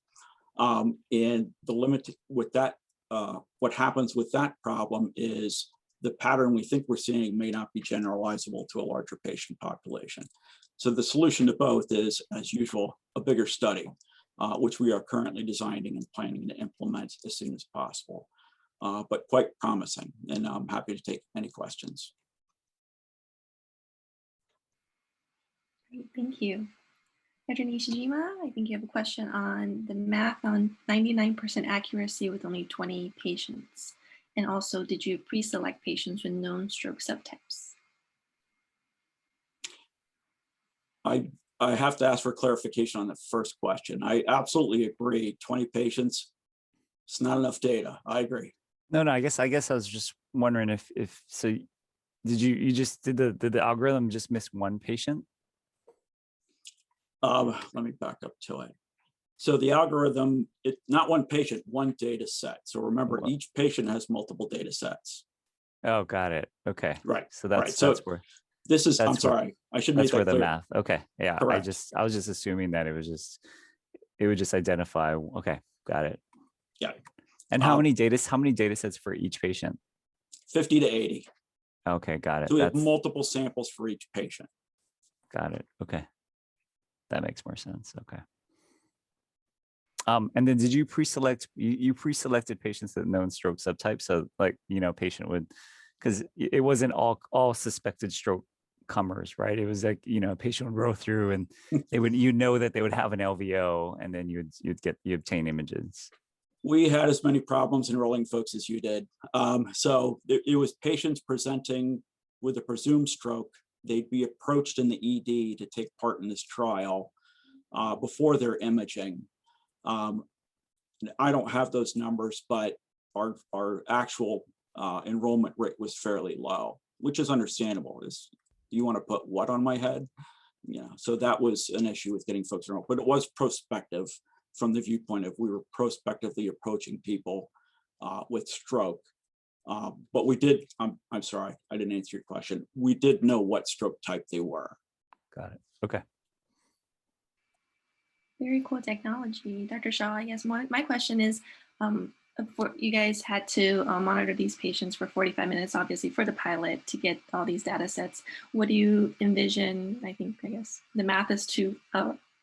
E: And the limit with that, what happens with that problem is the pattern we think we're seeing may not be generalizable to a larger patient population. So the solution to both is, as usual, a bigger study, which we are currently designing and planning to implement as soon as possible, but quite promising. And I'm happy to take any questions.
B: Great, thank you. Dr. Nishijima, I think you have a question on the math on 99% accuracy with only 20 patients. And also, did you pre-select patients with known stroke subtypes?
E: I have to ask for clarification on the first question. I absolutely agree. 20 patients, it's not enough data. I agree.
D: No, I guess I was just wondering if so. Did you just did the algorithm just miss one patient?
E: Let me back up to it. So the algorithm, not one patient, one data set. So remember, each patient has multiple data sets.
D: Oh, got it. Okay.
E: Right.
D: So that's
E: right. So
D: that's where
E: this is. I'm sorry. I should make that
D: where the
E: clear.
D: math. Okay. Yeah.
E: Correct.
D: I was just assuming that it would just identify. Okay. Got it.
E: Yeah.
D: And how many data sets for each patient? 50
E: to 80.
D: Okay. Got it.
E: So we have multiple samples for each patient.
D: Got it. Okay. That makes more sense. Okay. And then did you pre-select, you pre-selected patients that known stroke subtype? So like, patient would, because it wasn't all suspected stroke comers, right? It was like, a patient would roll through and they would, that they would have an LVO, and then you obtain images.
E: We had as many problems enrolling folks as you did. So it was patients presenting with a presumed stroke. They'd be approached in the ED to take part in this trial before their imaging. I don't have those numbers, but our actual enrollment rate was fairly low, which is understandable. You want to put what on my head? So that was an issue with getting folks enrolled, but it was prospective from the viewpoint of we were prospectively approaching people with stroke. But we did, I'm sorry, I didn't answer your question. We did know what stroke type they were.
D: Got it. Okay.
B: Very cool technology. Dr. Shaw, I guess my question is, you guys had to monitor these patients for 45 minutes, obviously, for the pilot to get all these data sets. What do you envision? I guess the math is too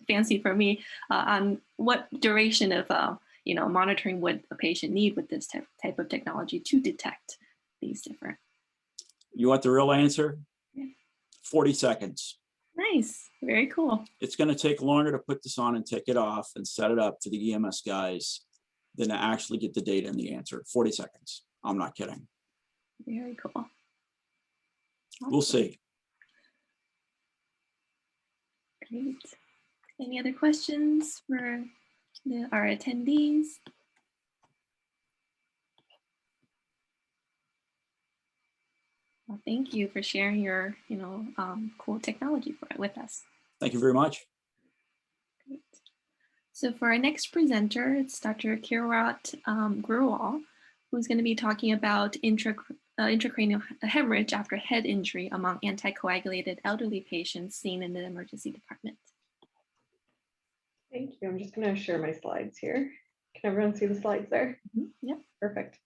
B: fancy for me, on what duration of monitoring would a patient need with this type of technology to detect these different?
E: You want the real answer?
B: Yeah.
E: 40 seconds.
B: Nice, very cool.
E: It's going to take longer to put this on and take it off and set it up for the EMS guys than to actually get the data and the answer. 40 seconds. I'm not kidding.
B: Very cool. Awesome.
E: We'll see.
B: Great. Any other questions for our attendees? Well, thank you for sharing your, cool technology with us.
E: Thank you very much.
B: Great. So for our next presenter, it's Dr. Kirat Grewal, who's going to be talking about intracranial hemorrhage after head injury among anticoagulated elderly patients seen in the emergency department.
F: Thank you. I'm just going to share my slides here. Can everyone see the slides there?
B: Mm-hmm. Yep.
F: Perfect.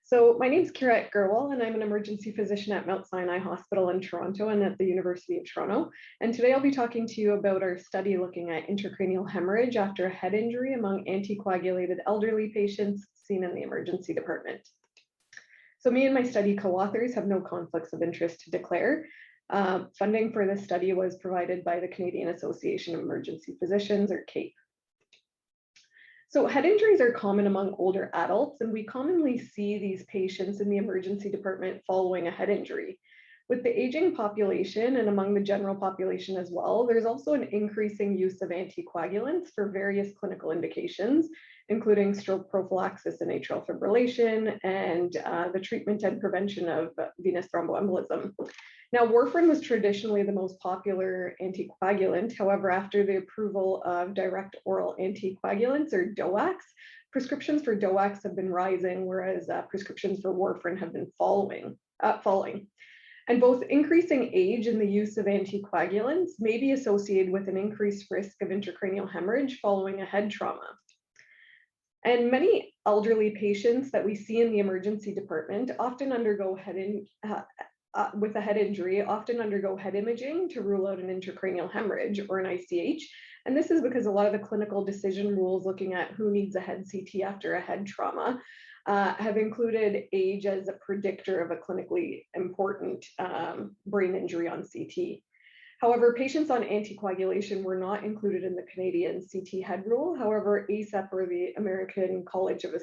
F: So my name is Kirat Gerwal, and I'm an emergency physician at Mount Sinai Hospital in Toronto and at the University of Toronto. And today I'll be talking to you about our study looking at intracranial hemorrhage after a head injury among anticoagulated elderly patients seen in the emergency department. So me and my study co-authors have no conflicts of interest to declare. Funding for this study was provided by the Canadian Association of Emergency Physicians, or CAPE. So head injuries are common among older adults, and we commonly see these patients in the emergency department following a head injury. With the aging population and among the general population as well, there's also an increasing use of anticoagulants for various clinical indications, including stroke prophylaxis and atrial fibrillation, and the treatment and prevention of venous thromboembolism. Now, warfarin was traditionally the most popular anticoagulant. However, after the approval of direct oral anticoagulants, or DOACs, prescriptions for DOACs have been rising, whereas prescriptions for warfarin have been falling. And both increasing age and the use of anticoagulants may be associated with an increased risk of intracranial hemorrhage following a head trauma. And many elderly patients that we see in the emergency department often undergo with a head injury, often undergo head imaging to rule out an intracranial hemorrhage or an ICH. And this is because a lot of the clinical decision rules looking at who needs a head CT after a head trauma have included age as a predictor of a clinically important brain injury on CT. However, patients on anticoagulation were not included in the Canadian CT head rule. However, ACEP, or the American College of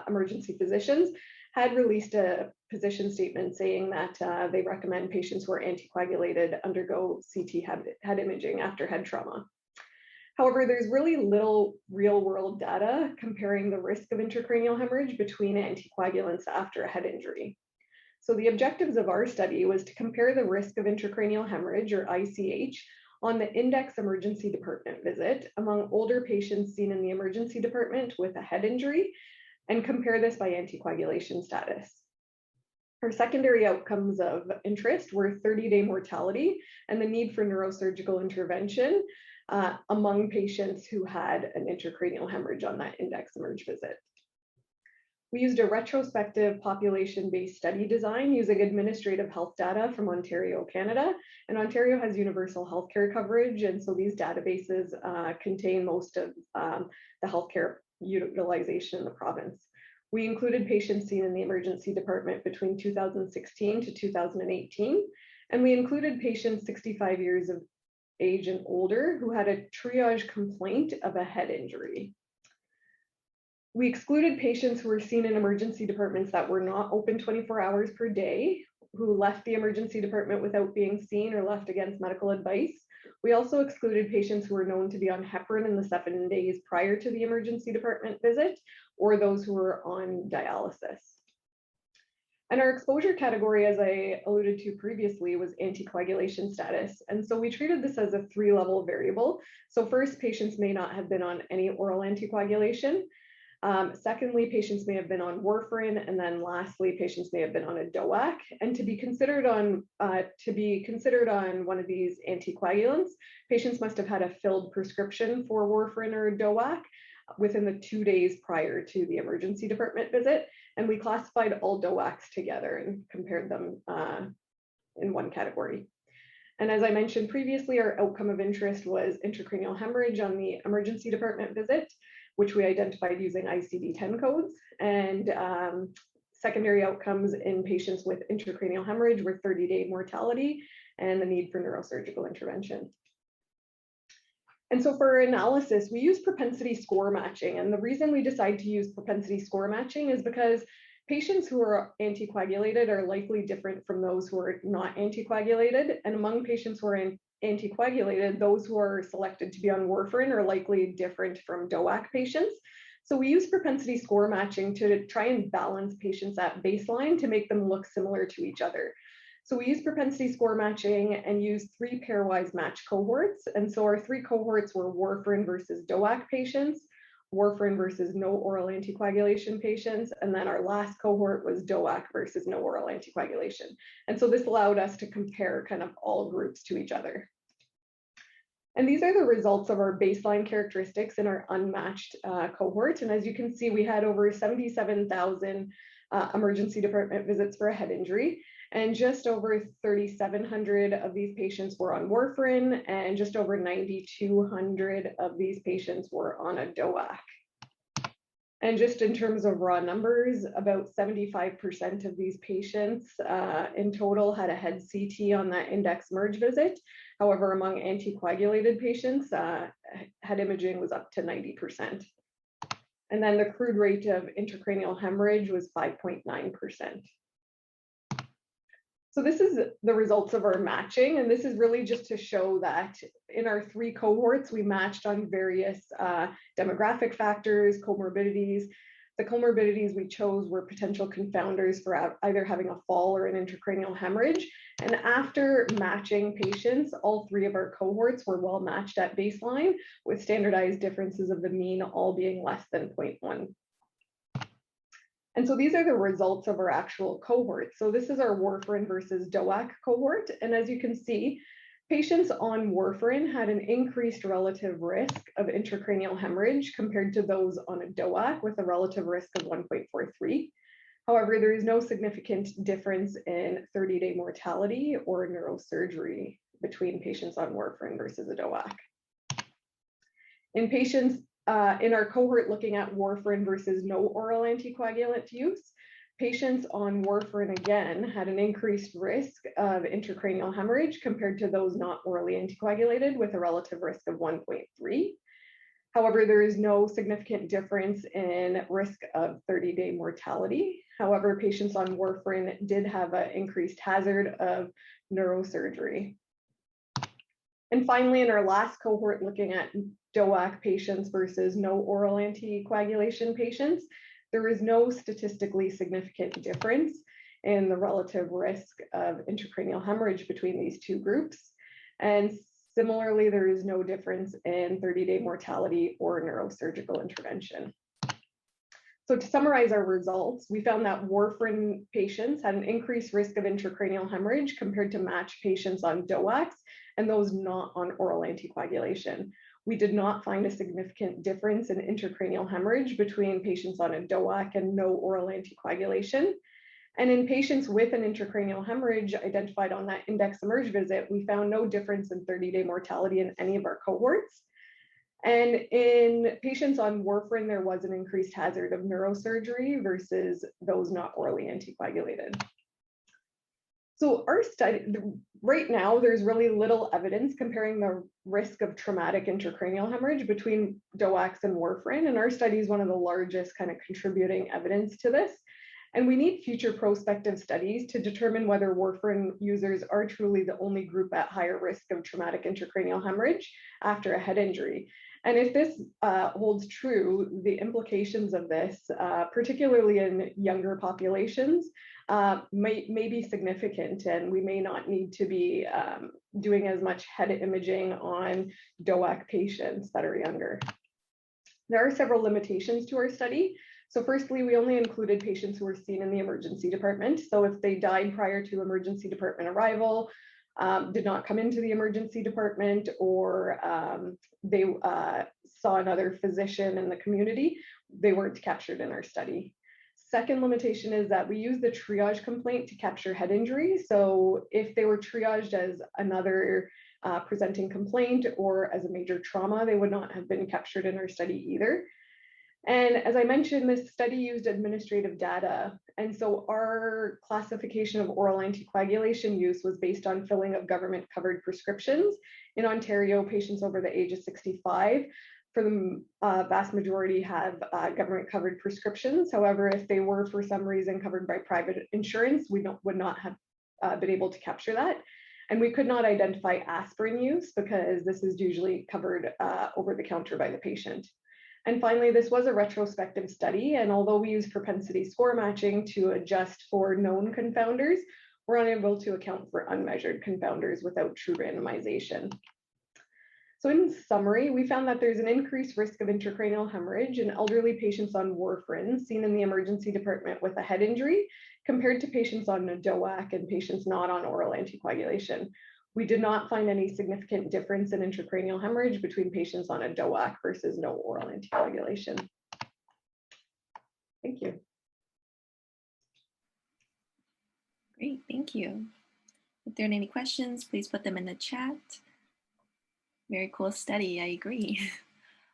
F: Emergency Physicians, had released a position statement saying that they recommend patients who are anticoagulated undergo CT head imaging after head trauma. However, there's really little real-world data comparing the risk of intracranial hemorrhage between anticoagulants after a head injury. So the objectives of our study was to compare the risk of intracranial hemorrhage, or ICH, on the index emergency department visit among older patients seen in the emergency department with a head injury, and compare this by anticoagulation status. Our secondary outcomes of interest were 30-day mortality and the need for neurosurgical intervention among patients who had an intracranial hemorrhage on that index emerge visit. We used a retrospective population-based study design using administrative health data from Ontario, Canada, and Ontario has universal healthcare coverage, and so these databases contain most of the healthcare utilization in the province. We included patients seen in the emergency department between 2016 to 2018, and we included patients 65 years of age and older who had a triage complaint of a head injury. We excluded patients who were seen in emergency departments that were not open 24 hours per day, who left the emergency department without being seen or left against medical advice. We also excluded patients who were known to be on heparin in the 7 days prior to the emergency department visit, or those who were on dialysis. And our exposure category, as I alluded to previously, was anticoagulation status. And so we treated this as a 3-level variable. So first, patients may not have been on any oral anticoagulation. Secondly, patients may have been on warfarin, and then lastly, patients may have been on a DOAC. And to be considered on one of these anticoagulants, patients must have had a filled prescription for warfarin or a DOAC within the 2 days prior to the emergency department visit. And we classified all DOACs together and compared them in one category. And as I mentioned previously, our outcome of interest was intracranial hemorrhage on the emergency department visit, which we identified using ICD-10 codes. And secondary outcomes in patients with intracranial hemorrhage were 30-day mortality and the need for neurosurgical intervention. And so for our analysis, we use propensity score matching. And the reason we decide to use propensity score matching is because patients who are anticoagulated are likely different from those who are not anticoagulated. And among patients who are anticoagulated, those who are selected to be on warfarin are likely different from DOAC patients. So we use propensity score matching to try and balance patients at baseline to make them look similar to each other. So we use propensity score matching and use 3 pairwise match cohorts. And so our 3 cohorts were warfarin versus DOAC patients, warfarin versus no oral anticoagulation patients, and then our last cohort was DOAC versus no oral anticoagulation. And so this allowed us to compare kind of all groups to each other. And these are the results of our baseline characteristics in our unmatched cohort. And as you can see, we had over 77,000 emergency department visits for a head injury. And just over 3,700 of these patients were on warfarin, and just over 9,200 of these patients were on a DOAC. And just in terms of raw numbers, about 75% of these patients in total had a head CT on that index merge visit. However, among anticoagulated patients, head imaging was up to 90%. And then the crude rate of intracranial hemorrhage was 5.9%. So this is the results of our matching, and this is really just to show that in our 3 cohorts, we matched on various demographic factors, comorbidities. The comorbidities we chose were potential confounders for either having a fall or an intracranial hemorrhage. And after matching patients, all 3 of our cohorts were well matched at baseline, with standardized differences of the mean all being less than 0.1. And so these are the results of our actual cohort. So this is our warfarin versus DOAC cohort. And as you can see, patients on warfarin had an increased relative risk of intracranial hemorrhage compared to those on a DOAC with a relative risk of 1.43. However, there is no significant difference in 30-day mortality or neurosurgery between patients on warfarin versus a DOAC. In patients in our cohort looking at warfarin versus no oral anticoagulant use, patients on warfarin again had an increased risk of intracranial hemorrhage compared to those not orally anticoagulated with a relative risk of 1.3. However, there is no significant difference in risk of 30-day mortality. However, patients on warfarin did have an increased hazard of neurosurgery. And finally, in our last cohort looking at DOAC patients versus no oral anticoagulation patients, there is no statistically significant difference in the relative risk of intracranial hemorrhage between these two groups. And similarly, there is no difference in 30-day mortality or neurosurgical intervention. So to summarize our results, we found that warfarin patients had an increased risk of intracranial hemorrhage compared to matched patients on DOACs and those not on oral anticoagulation. We did not find a significant difference in intracranial hemorrhage between patients on a DOAC and no oral anticoagulation. And in patients with an intracranial hemorrhage identified on that index emerge visit, we found no difference in 30-day mortality in any of our cohorts. And in patients on warfarin, there was an increased hazard of neurosurgery versus those not orally anticoagulated. So our study, right now, there's really little evidence comparing the risk of traumatic intracranial hemorrhage between DOACs and warfarin. And our study is one of the largest kind of contributing evidence to this. And we need future prospective studies to determine whether warfarin users are truly the only group at higher risk of traumatic intracranial hemorrhage after a head injury. And if this holds true, the implications of this, particularly in younger populations, may be significant, and we may not need to be doing as much head imaging on DOAC patients that are younger. There are several limitations to our study. So firstly, we only included patients who were seen in the emergency department. So if they died prior to emergency department arrival, did not come into the emergency department, or they saw another physician in the community, they weren't captured in our study. Second limitation is that we use the triage complaint to capture head injury. So if they were triaged as another presenting complaint or as a major trauma, they would not have been captured in our study either. And as I mentioned, this study used administrative data. And so our classification of oral anticoagulation use was based on filling of government covered prescriptions. In Ontario, patients over the age of 65, for the vast majority, have government covered prescriptions. However, if they were for some reason covered by private insurance, we would not have been able to capture that. And we could not identify aspirin use because this is usually covered over the counter by the patient. And finally, this was a retrospective study, and although we use propensity score matching to adjust for known confounders, we're unable to account for unmeasured confounders without true randomization. So in summary, we found that there's an increased risk of intracranial hemorrhage in elderly patients on warfarin seen in the emergency department with a head injury compared to patients on a DOAC and patients not on oral anticoagulation. We did not find any significant difference in intracranial hemorrhage between patients on a DOAC versus no oral anticoagulation. Thank you.
B: Great, thank you. If there are any questions, please put them in the chat. Very cool study, I agree.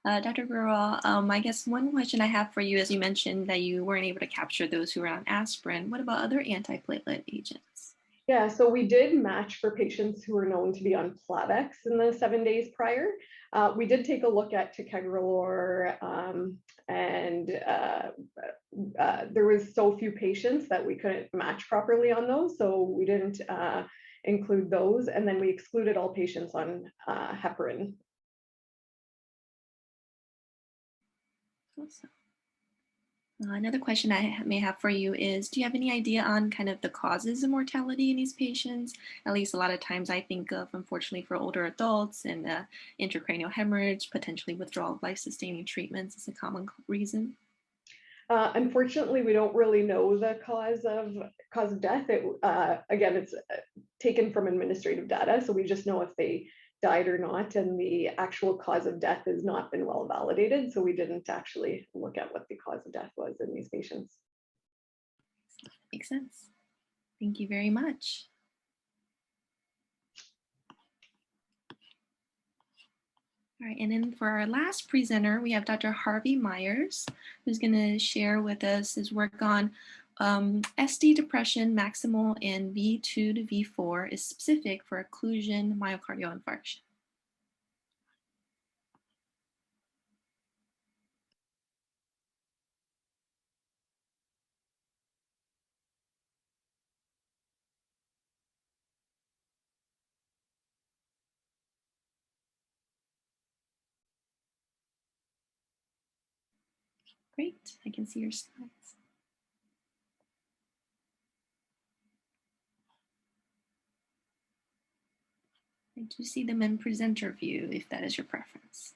B: Dr. Gurwal, I guess one question I have for you is you mentioned that you weren't able to capture those who were on aspirin. What about other antiplatelet agents?
F: Yeah, so we did match for patients who were known to be on Plavix in the 7 days prior. We did take a look at ticagrelor, and there was so few patients that we couldn't match properly on those, so we didn't include those. And then we excluded all patients on heparin.
B: Awesome. Another question I may have for you is, do you have any idea on kind of the causes of mortality in these patients? At least a lot of times I think of, unfortunately, for older adults and intracranial hemorrhage, potentially withdrawal of life-sustaining treatments is a common reason.
F: Unfortunately, we don't really know the cause of death. Again, it's taken from administrative data, so we just know if they died or not, and the actual cause of death has not been well validated, so we didn't actually look at what the cause of death was in these patients.
B: Makes sense. Thank you very much. All right, and then for our last presenter, we have Dr. Harvey Myers, who's going to share with us his work on ST depression maximal in V2 to V4 is specific for occlusion myocardial infarction. Great, I can see your slides. I do see them in presenter view if that is your preference.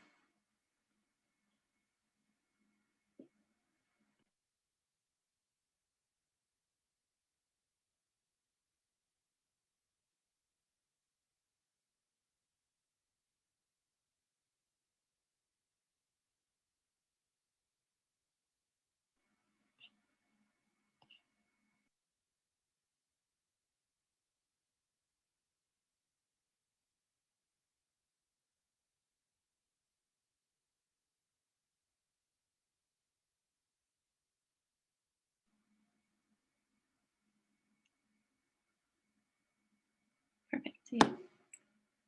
B: Perfect. Yeah.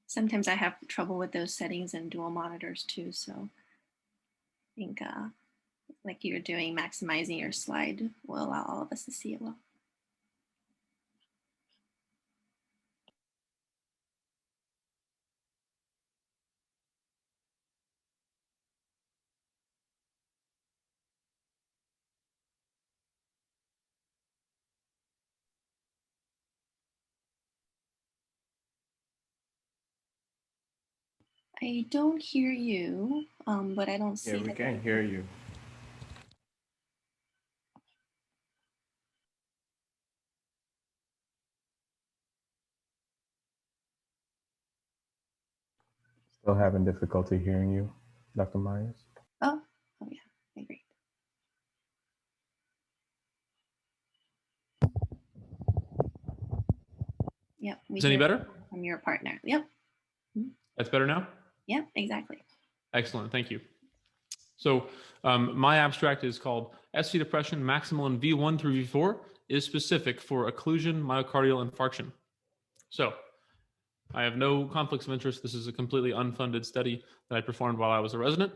B: Sometimes I have trouble with those settings and dual monitors too, so I think like you're doing, maximizing your slide will allow all of us to see it well. I don't hear you, but I don't see.
G: Yeah, we can hear you. Still having difficulty hearing you, Dr. Myers.
B: Oh yeah, I agree. Yep.
H: Is any better?
B: From your partner. Yep.
H: That's better now?
B: Yep, exactly.
H: Excellent, thank you. So my abstract is called ST depression maximal in V1 through V4 is specific for occlusion myocardial infarction. So I have no conflicts of interest. This is a completely unfunded study that I performed while I was a resident.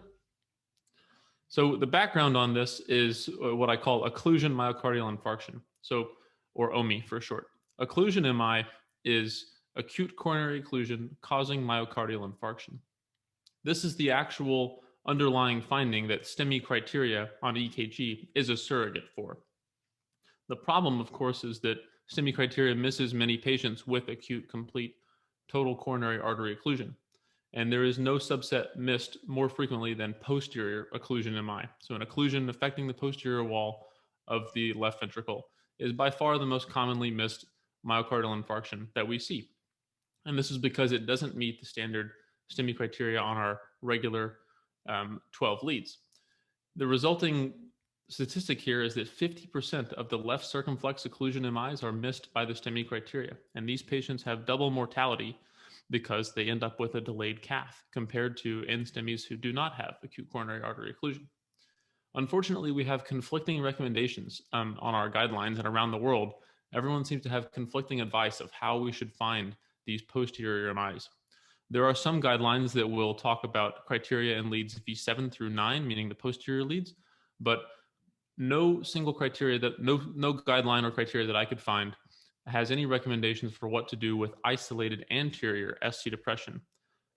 H: So the background on this is what I call occlusion myocardial infarction. So, or OMI for short. Occlusion MI is acute coronary occlusion causing myocardial infarction. This is the actual underlying finding that STEMI criteria on EKG is a surrogate for. The problem, of course, is that STEMI criteria misses many patients with acute complete total coronary artery occlusion. And there is no subset missed more frequently than posterior occlusion MI. So an occlusion affecting the posterior wall of the left ventricle is by far the most commonly missed myocardial infarction that we see. And this is because it doesn't meet the standard STEMI criteria on our regular 12 leads. The resulting statistic here is that 50% of the left circumflex occlusion MIs are missed by the STEMI criteria. And these patients have double mortality because they end up with a delayed cath compared to NSTEMIs who do not have acute coronary artery occlusion. Unfortunately, we have conflicting recommendations on our guidelines, and around the world, everyone seems to have conflicting advice of how we should find these posterior MIs. There are some guidelines that will talk about criteria in leads V7 through 9, meaning the posterior leads, but no single criteria no guideline or criteria that I could find has any recommendations for what to do with isolated anterior ST depression.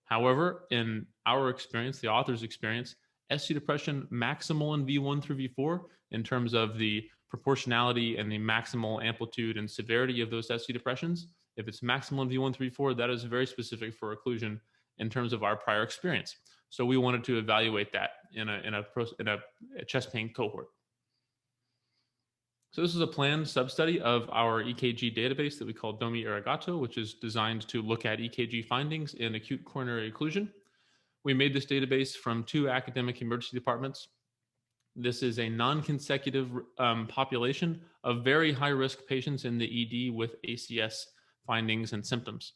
H: However, in our experience, the author's experience, ST depression maximal in V1 through V4 in terms of the proportionality and the maximal amplitude and severity of those ST depressions. If it's maximal in V1 through V4, that is very specific for occlusion in terms of our prior experience. So we wanted to evaluate that in a chest pain cohort. So this is a planned sub-study of our EKG database that we call DOMI Irrigato, which is designed to look at EKG findings in acute coronary occlusion. We made this database from 2 academic emergency departments. This is a non-consecutive population of very high-risk patients in the ED with ACS findings and symptoms.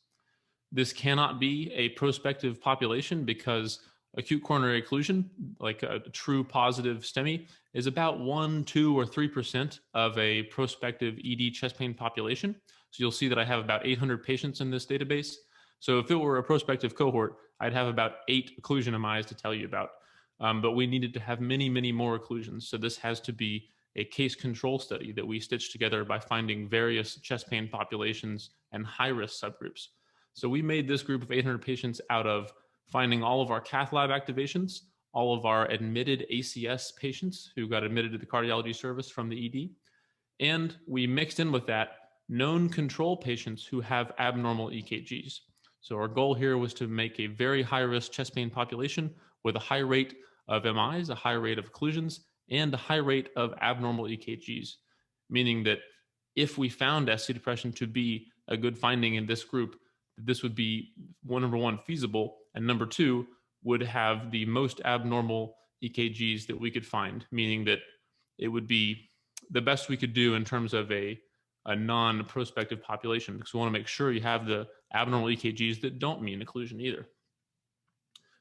H: This cannot be a prospective population because acute coronary occlusion, like a true positive STEMI, is about 1, 2, or 3% of a prospective ED chest pain population. So you'll see that I have about 800 patients in this database. So if it were a prospective cohort, I'd have about 8 occlusion MIs to tell you about. But we needed to have many, many more occlusions. So this has to be a case control study that we stitched together by finding various chest pain populations and high-risk subgroups. So we made this group of 800 patients out of finding all of our cath lab activations, all of our admitted ACS patients who got admitted to the cardiology service from the ED, and we mixed in with that known control patients who have abnormal EKGs. So our goal here was to make a very high-risk chest pain population with a high rate of MIs, a high rate of occlusions, and a high rate of abnormal EKGs, meaning that if we found ST depression to be a good finding in this group, this would be number 1, feasible, and number 2, would have the most abnormal EKGs that we could find, meaning that it would be the best we could do in terms of a non-prospective population, because we want to make sure you have the abnormal EKGs that don't mean occlusion either.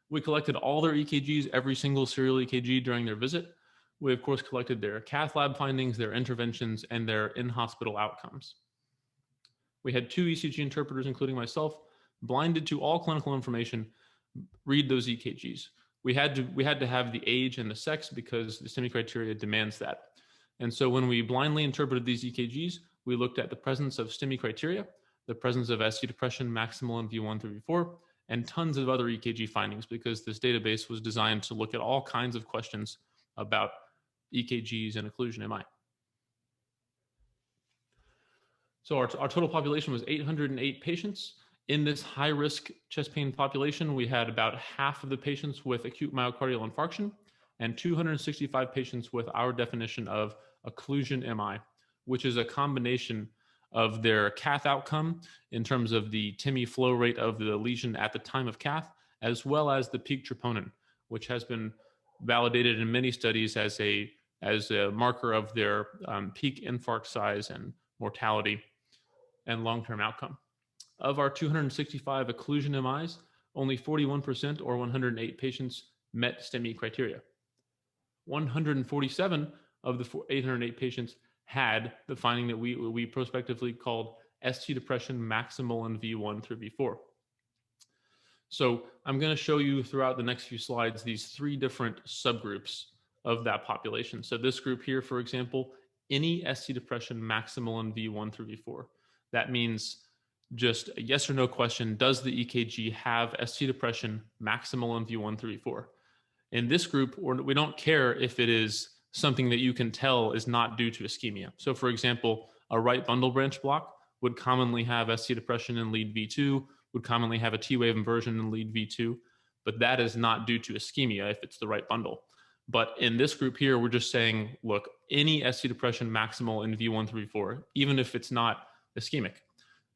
H: We collected all their EKGs, every single serial EKG during their visit. We, of course, collected their cath lab findings, their interventions, and their in-hospital outcomes. We had 2 ECG interpreters, including myself, blinded to all clinical information, read those EKGs. We had to have the age and the sex because the STEMI criteria demands that. And so when we blindly interpreted these EKGs, we looked at the presence of STEMI criteria, the presence of ST depression, maximal and V1 through V4, and tons of other EKG findings because this database was designed to look at all kinds of questions about EKGs and occlusion MI. So our total population was 808 patients. In this high-risk chest pain population, we had about half of the patients with acute myocardial infarction and 265 patients with our definition of occlusion MI, which is a combination of their cath outcome in terms of the TIMI flow rate of the lesion at the time of cath, as well as the peak troponin, which has been validated in many studies as a marker of their peak infarct size and mortality and long-term outcome. Of our 265 occlusion MIs, only 41% or 108 patients met STEMI criteria. 147 of the 808 patients had the finding that we prospectively called ST depression maximal in V1 through V4. So I'm going to show you throughout the next few slides these 3 different subgroups of that population. So this group here, for example, any ST depression maximal in V1 through V4. That means just a yes or no question, does the EKG have ST depression maximal in V1 through V4? In this group, we don't care if it is something that you can tell is not due to ischemia. So for example, a right bundle branch block would commonly have ST depression in lead V2, would commonly have a T-wave inversion in lead V2, but that is not due to ischemia if it's the right bundle. But in this group here, we're just saying, look, any ST depression maximal in V1 through V4, even if it's not ischemic,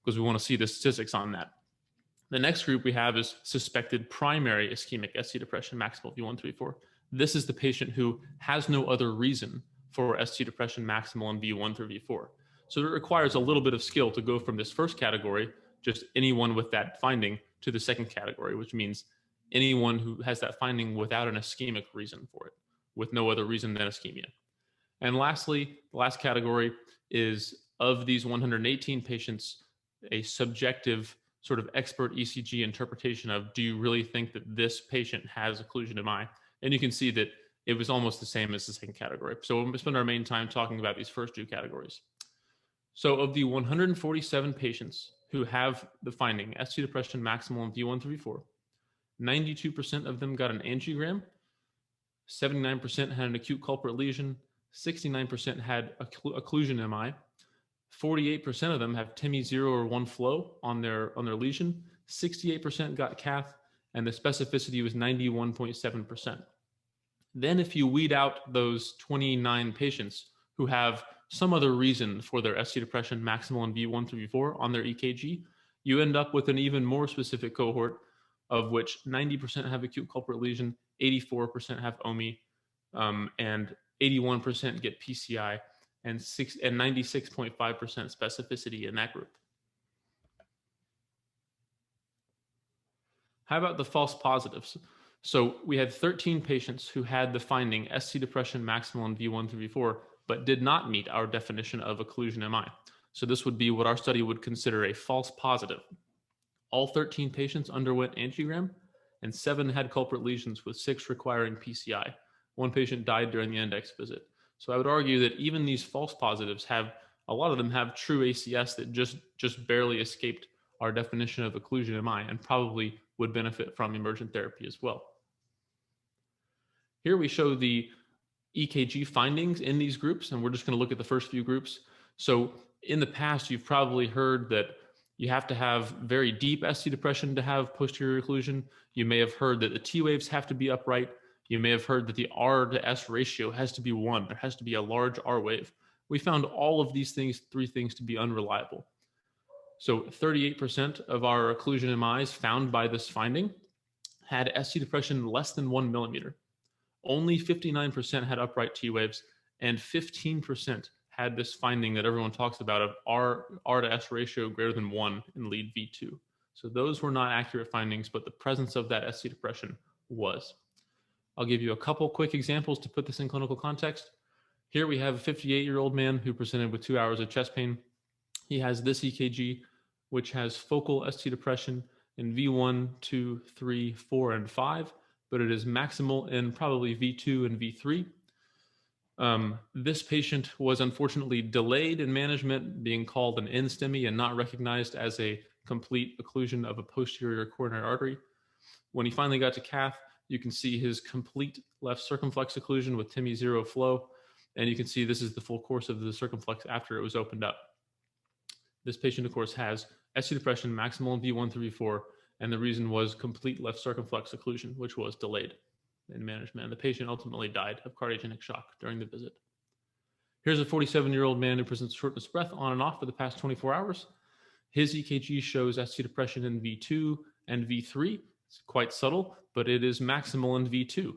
H: because we want to see the statistics on that. The next group we have is suspected primary ischemic ST depression maximal V1 through V4. This is the patient who has no other reason for ST depression maximal in V1 through V4. So it requires a little bit of skill to go from this first category, just anyone with that finding, to the second category, which means anyone who has that finding without an ischemic reason for it, with no other reason than ischemia. And lastly, the last category is, of these 118 patients, a subjective sort of expert ECG interpretation of, do you really think that this patient has occlusion MI? And you can see that it was almost the same as the second category. So we're going to spend our main time talking about these first 2 categories. So of the 147 patients who have the finding, ST depression maximal in V1 through V4, 92% of them got an angiogram, 79% had an acute culprit lesion, 69% had occlusion MI, 48% of them have TIMI 0 or 1 flow on their lesion, 68% got cath, and the specificity was 91.7%. Then if you weed out those 29 patients who have some other reason for their ST depression maximal in V1 through V4 on their EKG, you end up with an even more specific cohort, of which 90% have acute culprit lesion, 84% have OMI, and 81% get PCI, and 96.5% specificity in that group. How about the false positives? So we had 13 patients who had the finding ST depression maximal in V1 through V4, but did not meet our definition of occlusion MI. So this would be what our study would consider a false positive. All 13 patients underwent angiogram, and 7 had culprit lesions, with 6 requiring PCI. 1 patient died during the index visit. So I would argue that even these false positives have, a lot of them have true ACS that just barely escaped our definition of occlusion MI and probably would benefit from emergent therapy as well. Here we show the EKG findings in these groups, and we're just going to look at the first few groups. So in the past, you've probably heard that you have to have very deep ST depression to have posterior occlusion. You may have heard that the T waves have to be upright. You may have heard that the R to S ratio has to be 1. There has to be a large R wave. We found all of these things, 3 things, to be unreliable. So 38% of our occlusion MIs found by this finding had ST depression less than 1 millimeter. Only 59% had upright T waves, and 15% had this finding that everyone talks about of R to S ratio greater than 1 in lead V2. So those were not accurate findings, but the presence of that ST depression was. I'll give you a couple quick examples to put this in clinical context. Here we have a 58-year-old man who presented with 2 hours of chest pain. He has this EKG, which has focal ST depression in V1, 2, 3, 4, and 5, but it is maximal in probably V2 and V3. This patient was unfortunately delayed in management, being called an NSTEMI and not recognized as a complete occlusion of a posterior coronary artery. When he finally got to cath, you can see his complete left circumflex occlusion with TIMI 0 flow, and you can see this is the full course of the circumflex after it was opened up. This patient, of course, has ST depression maximal in V1 through V4, and the reason was complete left circumflex occlusion, which was delayed in management. And the patient ultimately died of cardiogenic shock during the visit. Here's a 47-year-old man who presents shortness of breath on and off for the past 24 hours. His EKG shows ST depression in V2 and V3. It's quite subtle, but it is maximal in V2.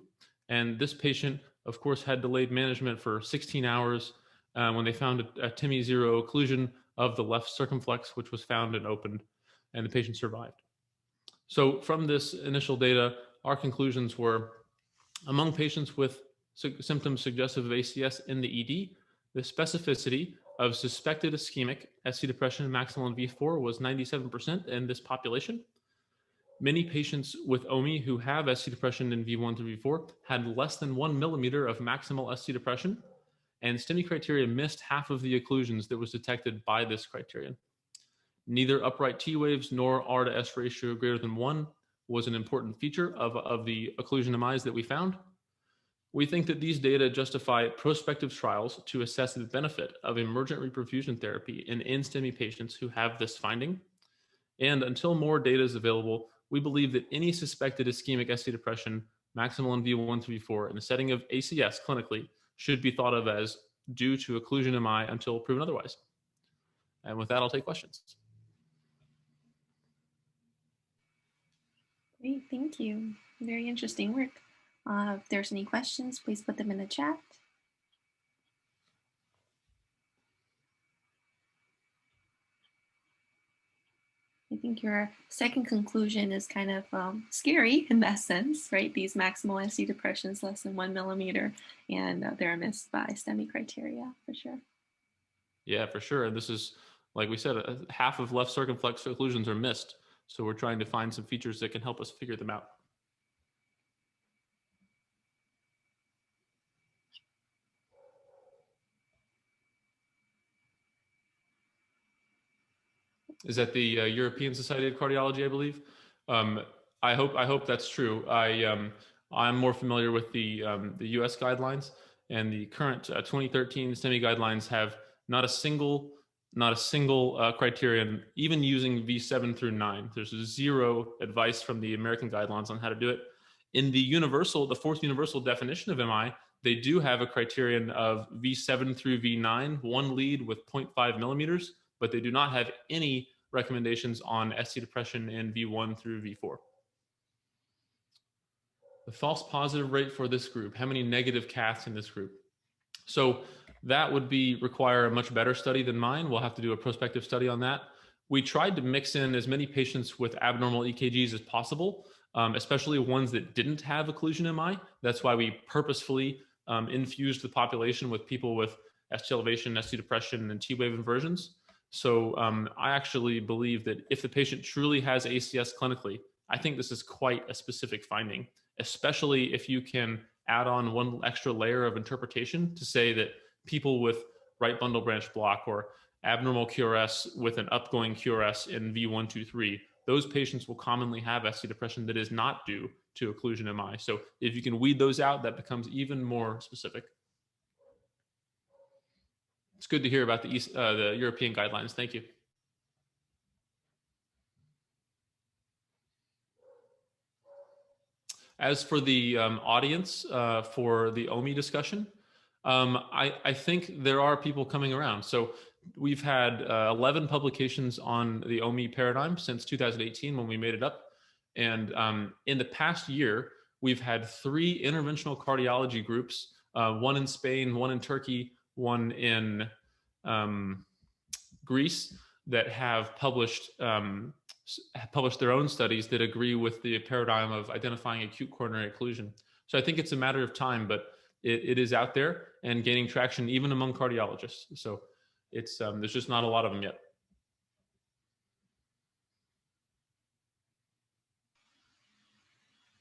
H: And this patient, of course, had delayed management for 16 hours when they found a TIMI 0 occlusion of the left circumflex, which was found and opened, and the patient survived. So from this initial data, our conclusions were, among patients with symptoms suggestive of ACS in the ED, the specificity of suspected ischemic ST depression maximal in V4 was 97% in this population. Many patients with OMI who have ST depression in V1 through V4 had less than 1 millimeter of maximal ST depression, and STEMI criteria missed half of the occlusions that was detected by this criterion. Neither upright T waves nor R to S ratio greater than 1 was an important feature of the occlusion MIs that we found. We think that these data justify prospective trials to assess the benefit of emergent reperfusion therapy in STEMI patients who have this finding. And until more data is available, we believe that any suspected ischemic ST depression maximal in V1 through V4 in the setting of ACS clinically should be thought of as due to occlusion MI until proven otherwise. And with that, I'll take questions.
B: Great, thank you. Very interesting work. If there's any questions, please put them in the chat. I think your second conclusion is kind of scary in that sense, right? These maximal ST depressions less than 1 millimeter, and they're missed by STEMI criteria, for sure.
H: Yeah, for sure. And this is, like we said, half of left circumflex occlusions are missed. So we're trying to find some features that can help us figure them out. Is that the European Society of Cardiology, I believe? I hope that's true. I'm more familiar with the US guidelines, and the current 2013 STEMI guidelines have not a single criterion, even using V7 through 9. There's zero advice from the American guidelines on how to do it. In the fourth universal definition of MI, They do have a criterion of V7 through V9, one lead with 0.5 millimeters, but they do not have any recommendations on ST depression in V1 through V4. The false positive rate for this group, how many negative caths in this group? So that would require a much better study than mine. We'll have to do a prospective study on that. We tried to mix in as many patients with abnormal EKGs as possible, especially ones that didn't have occlusion MI. That's why we purposefully infused the population with people with ST elevation, ST depression, and T-wave inversions. So I actually believe that if the patient truly has ACS clinically, I think this is quite a specific finding, especially if you can add on one extra layer of interpretation to say that people with right bundle branch block or abnormal QRS with an upgoing QRS in V1, 2, 3, those patients will commonly have ST depression that is not due to occlusion MI. So if you can weed those out, that becomes even more specific. It's good to hear about the European guidelines. Thank you. As for the audience for the OMI discussion, I think there are people coming around. So we've had 11 publications on the OMI paradigm since 2018 when we made it up. And in the past year, we've had 3 interventional cardiology groups, one in Spain, one in Turkey, one in Greece, that have published their own studies that agree with the paradigm of identifying acute coronary occlusion. So I think it's a matter of time, but it is out there and gaining traction even among cardiologists. So it's there's just not a lot of them yet.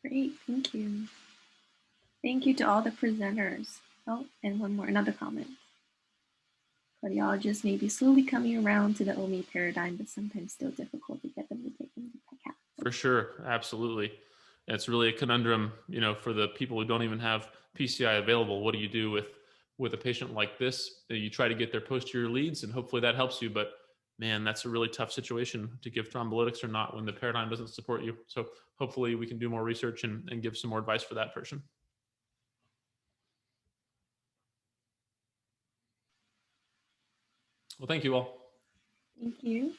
B: Great, thank you. Thank you to all the presenters. Oh, and another comment. Cardiologists may be slowly coming around to the OMI paradigm, but sometimes still difficult to get them to take them to PECAT.
H: For sure, absolutely. It's really a conundrum, for the people who don't even have PCI available. What do you do with a patient like this? You try to get their posterior leads, and hopefully that helps you. But man, that's a really tough situation to give thrombolytics or not when the paradigm doesn't support you. So hopefully we can do more research and give some more advice for that person. Well, thank you all.
B: Thank you,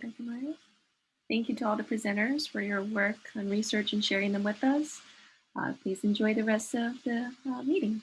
B: Dr. Myers. Thank you to all the presenters for your work on research and sharing them with us. Please enjoy the rest of the meeting.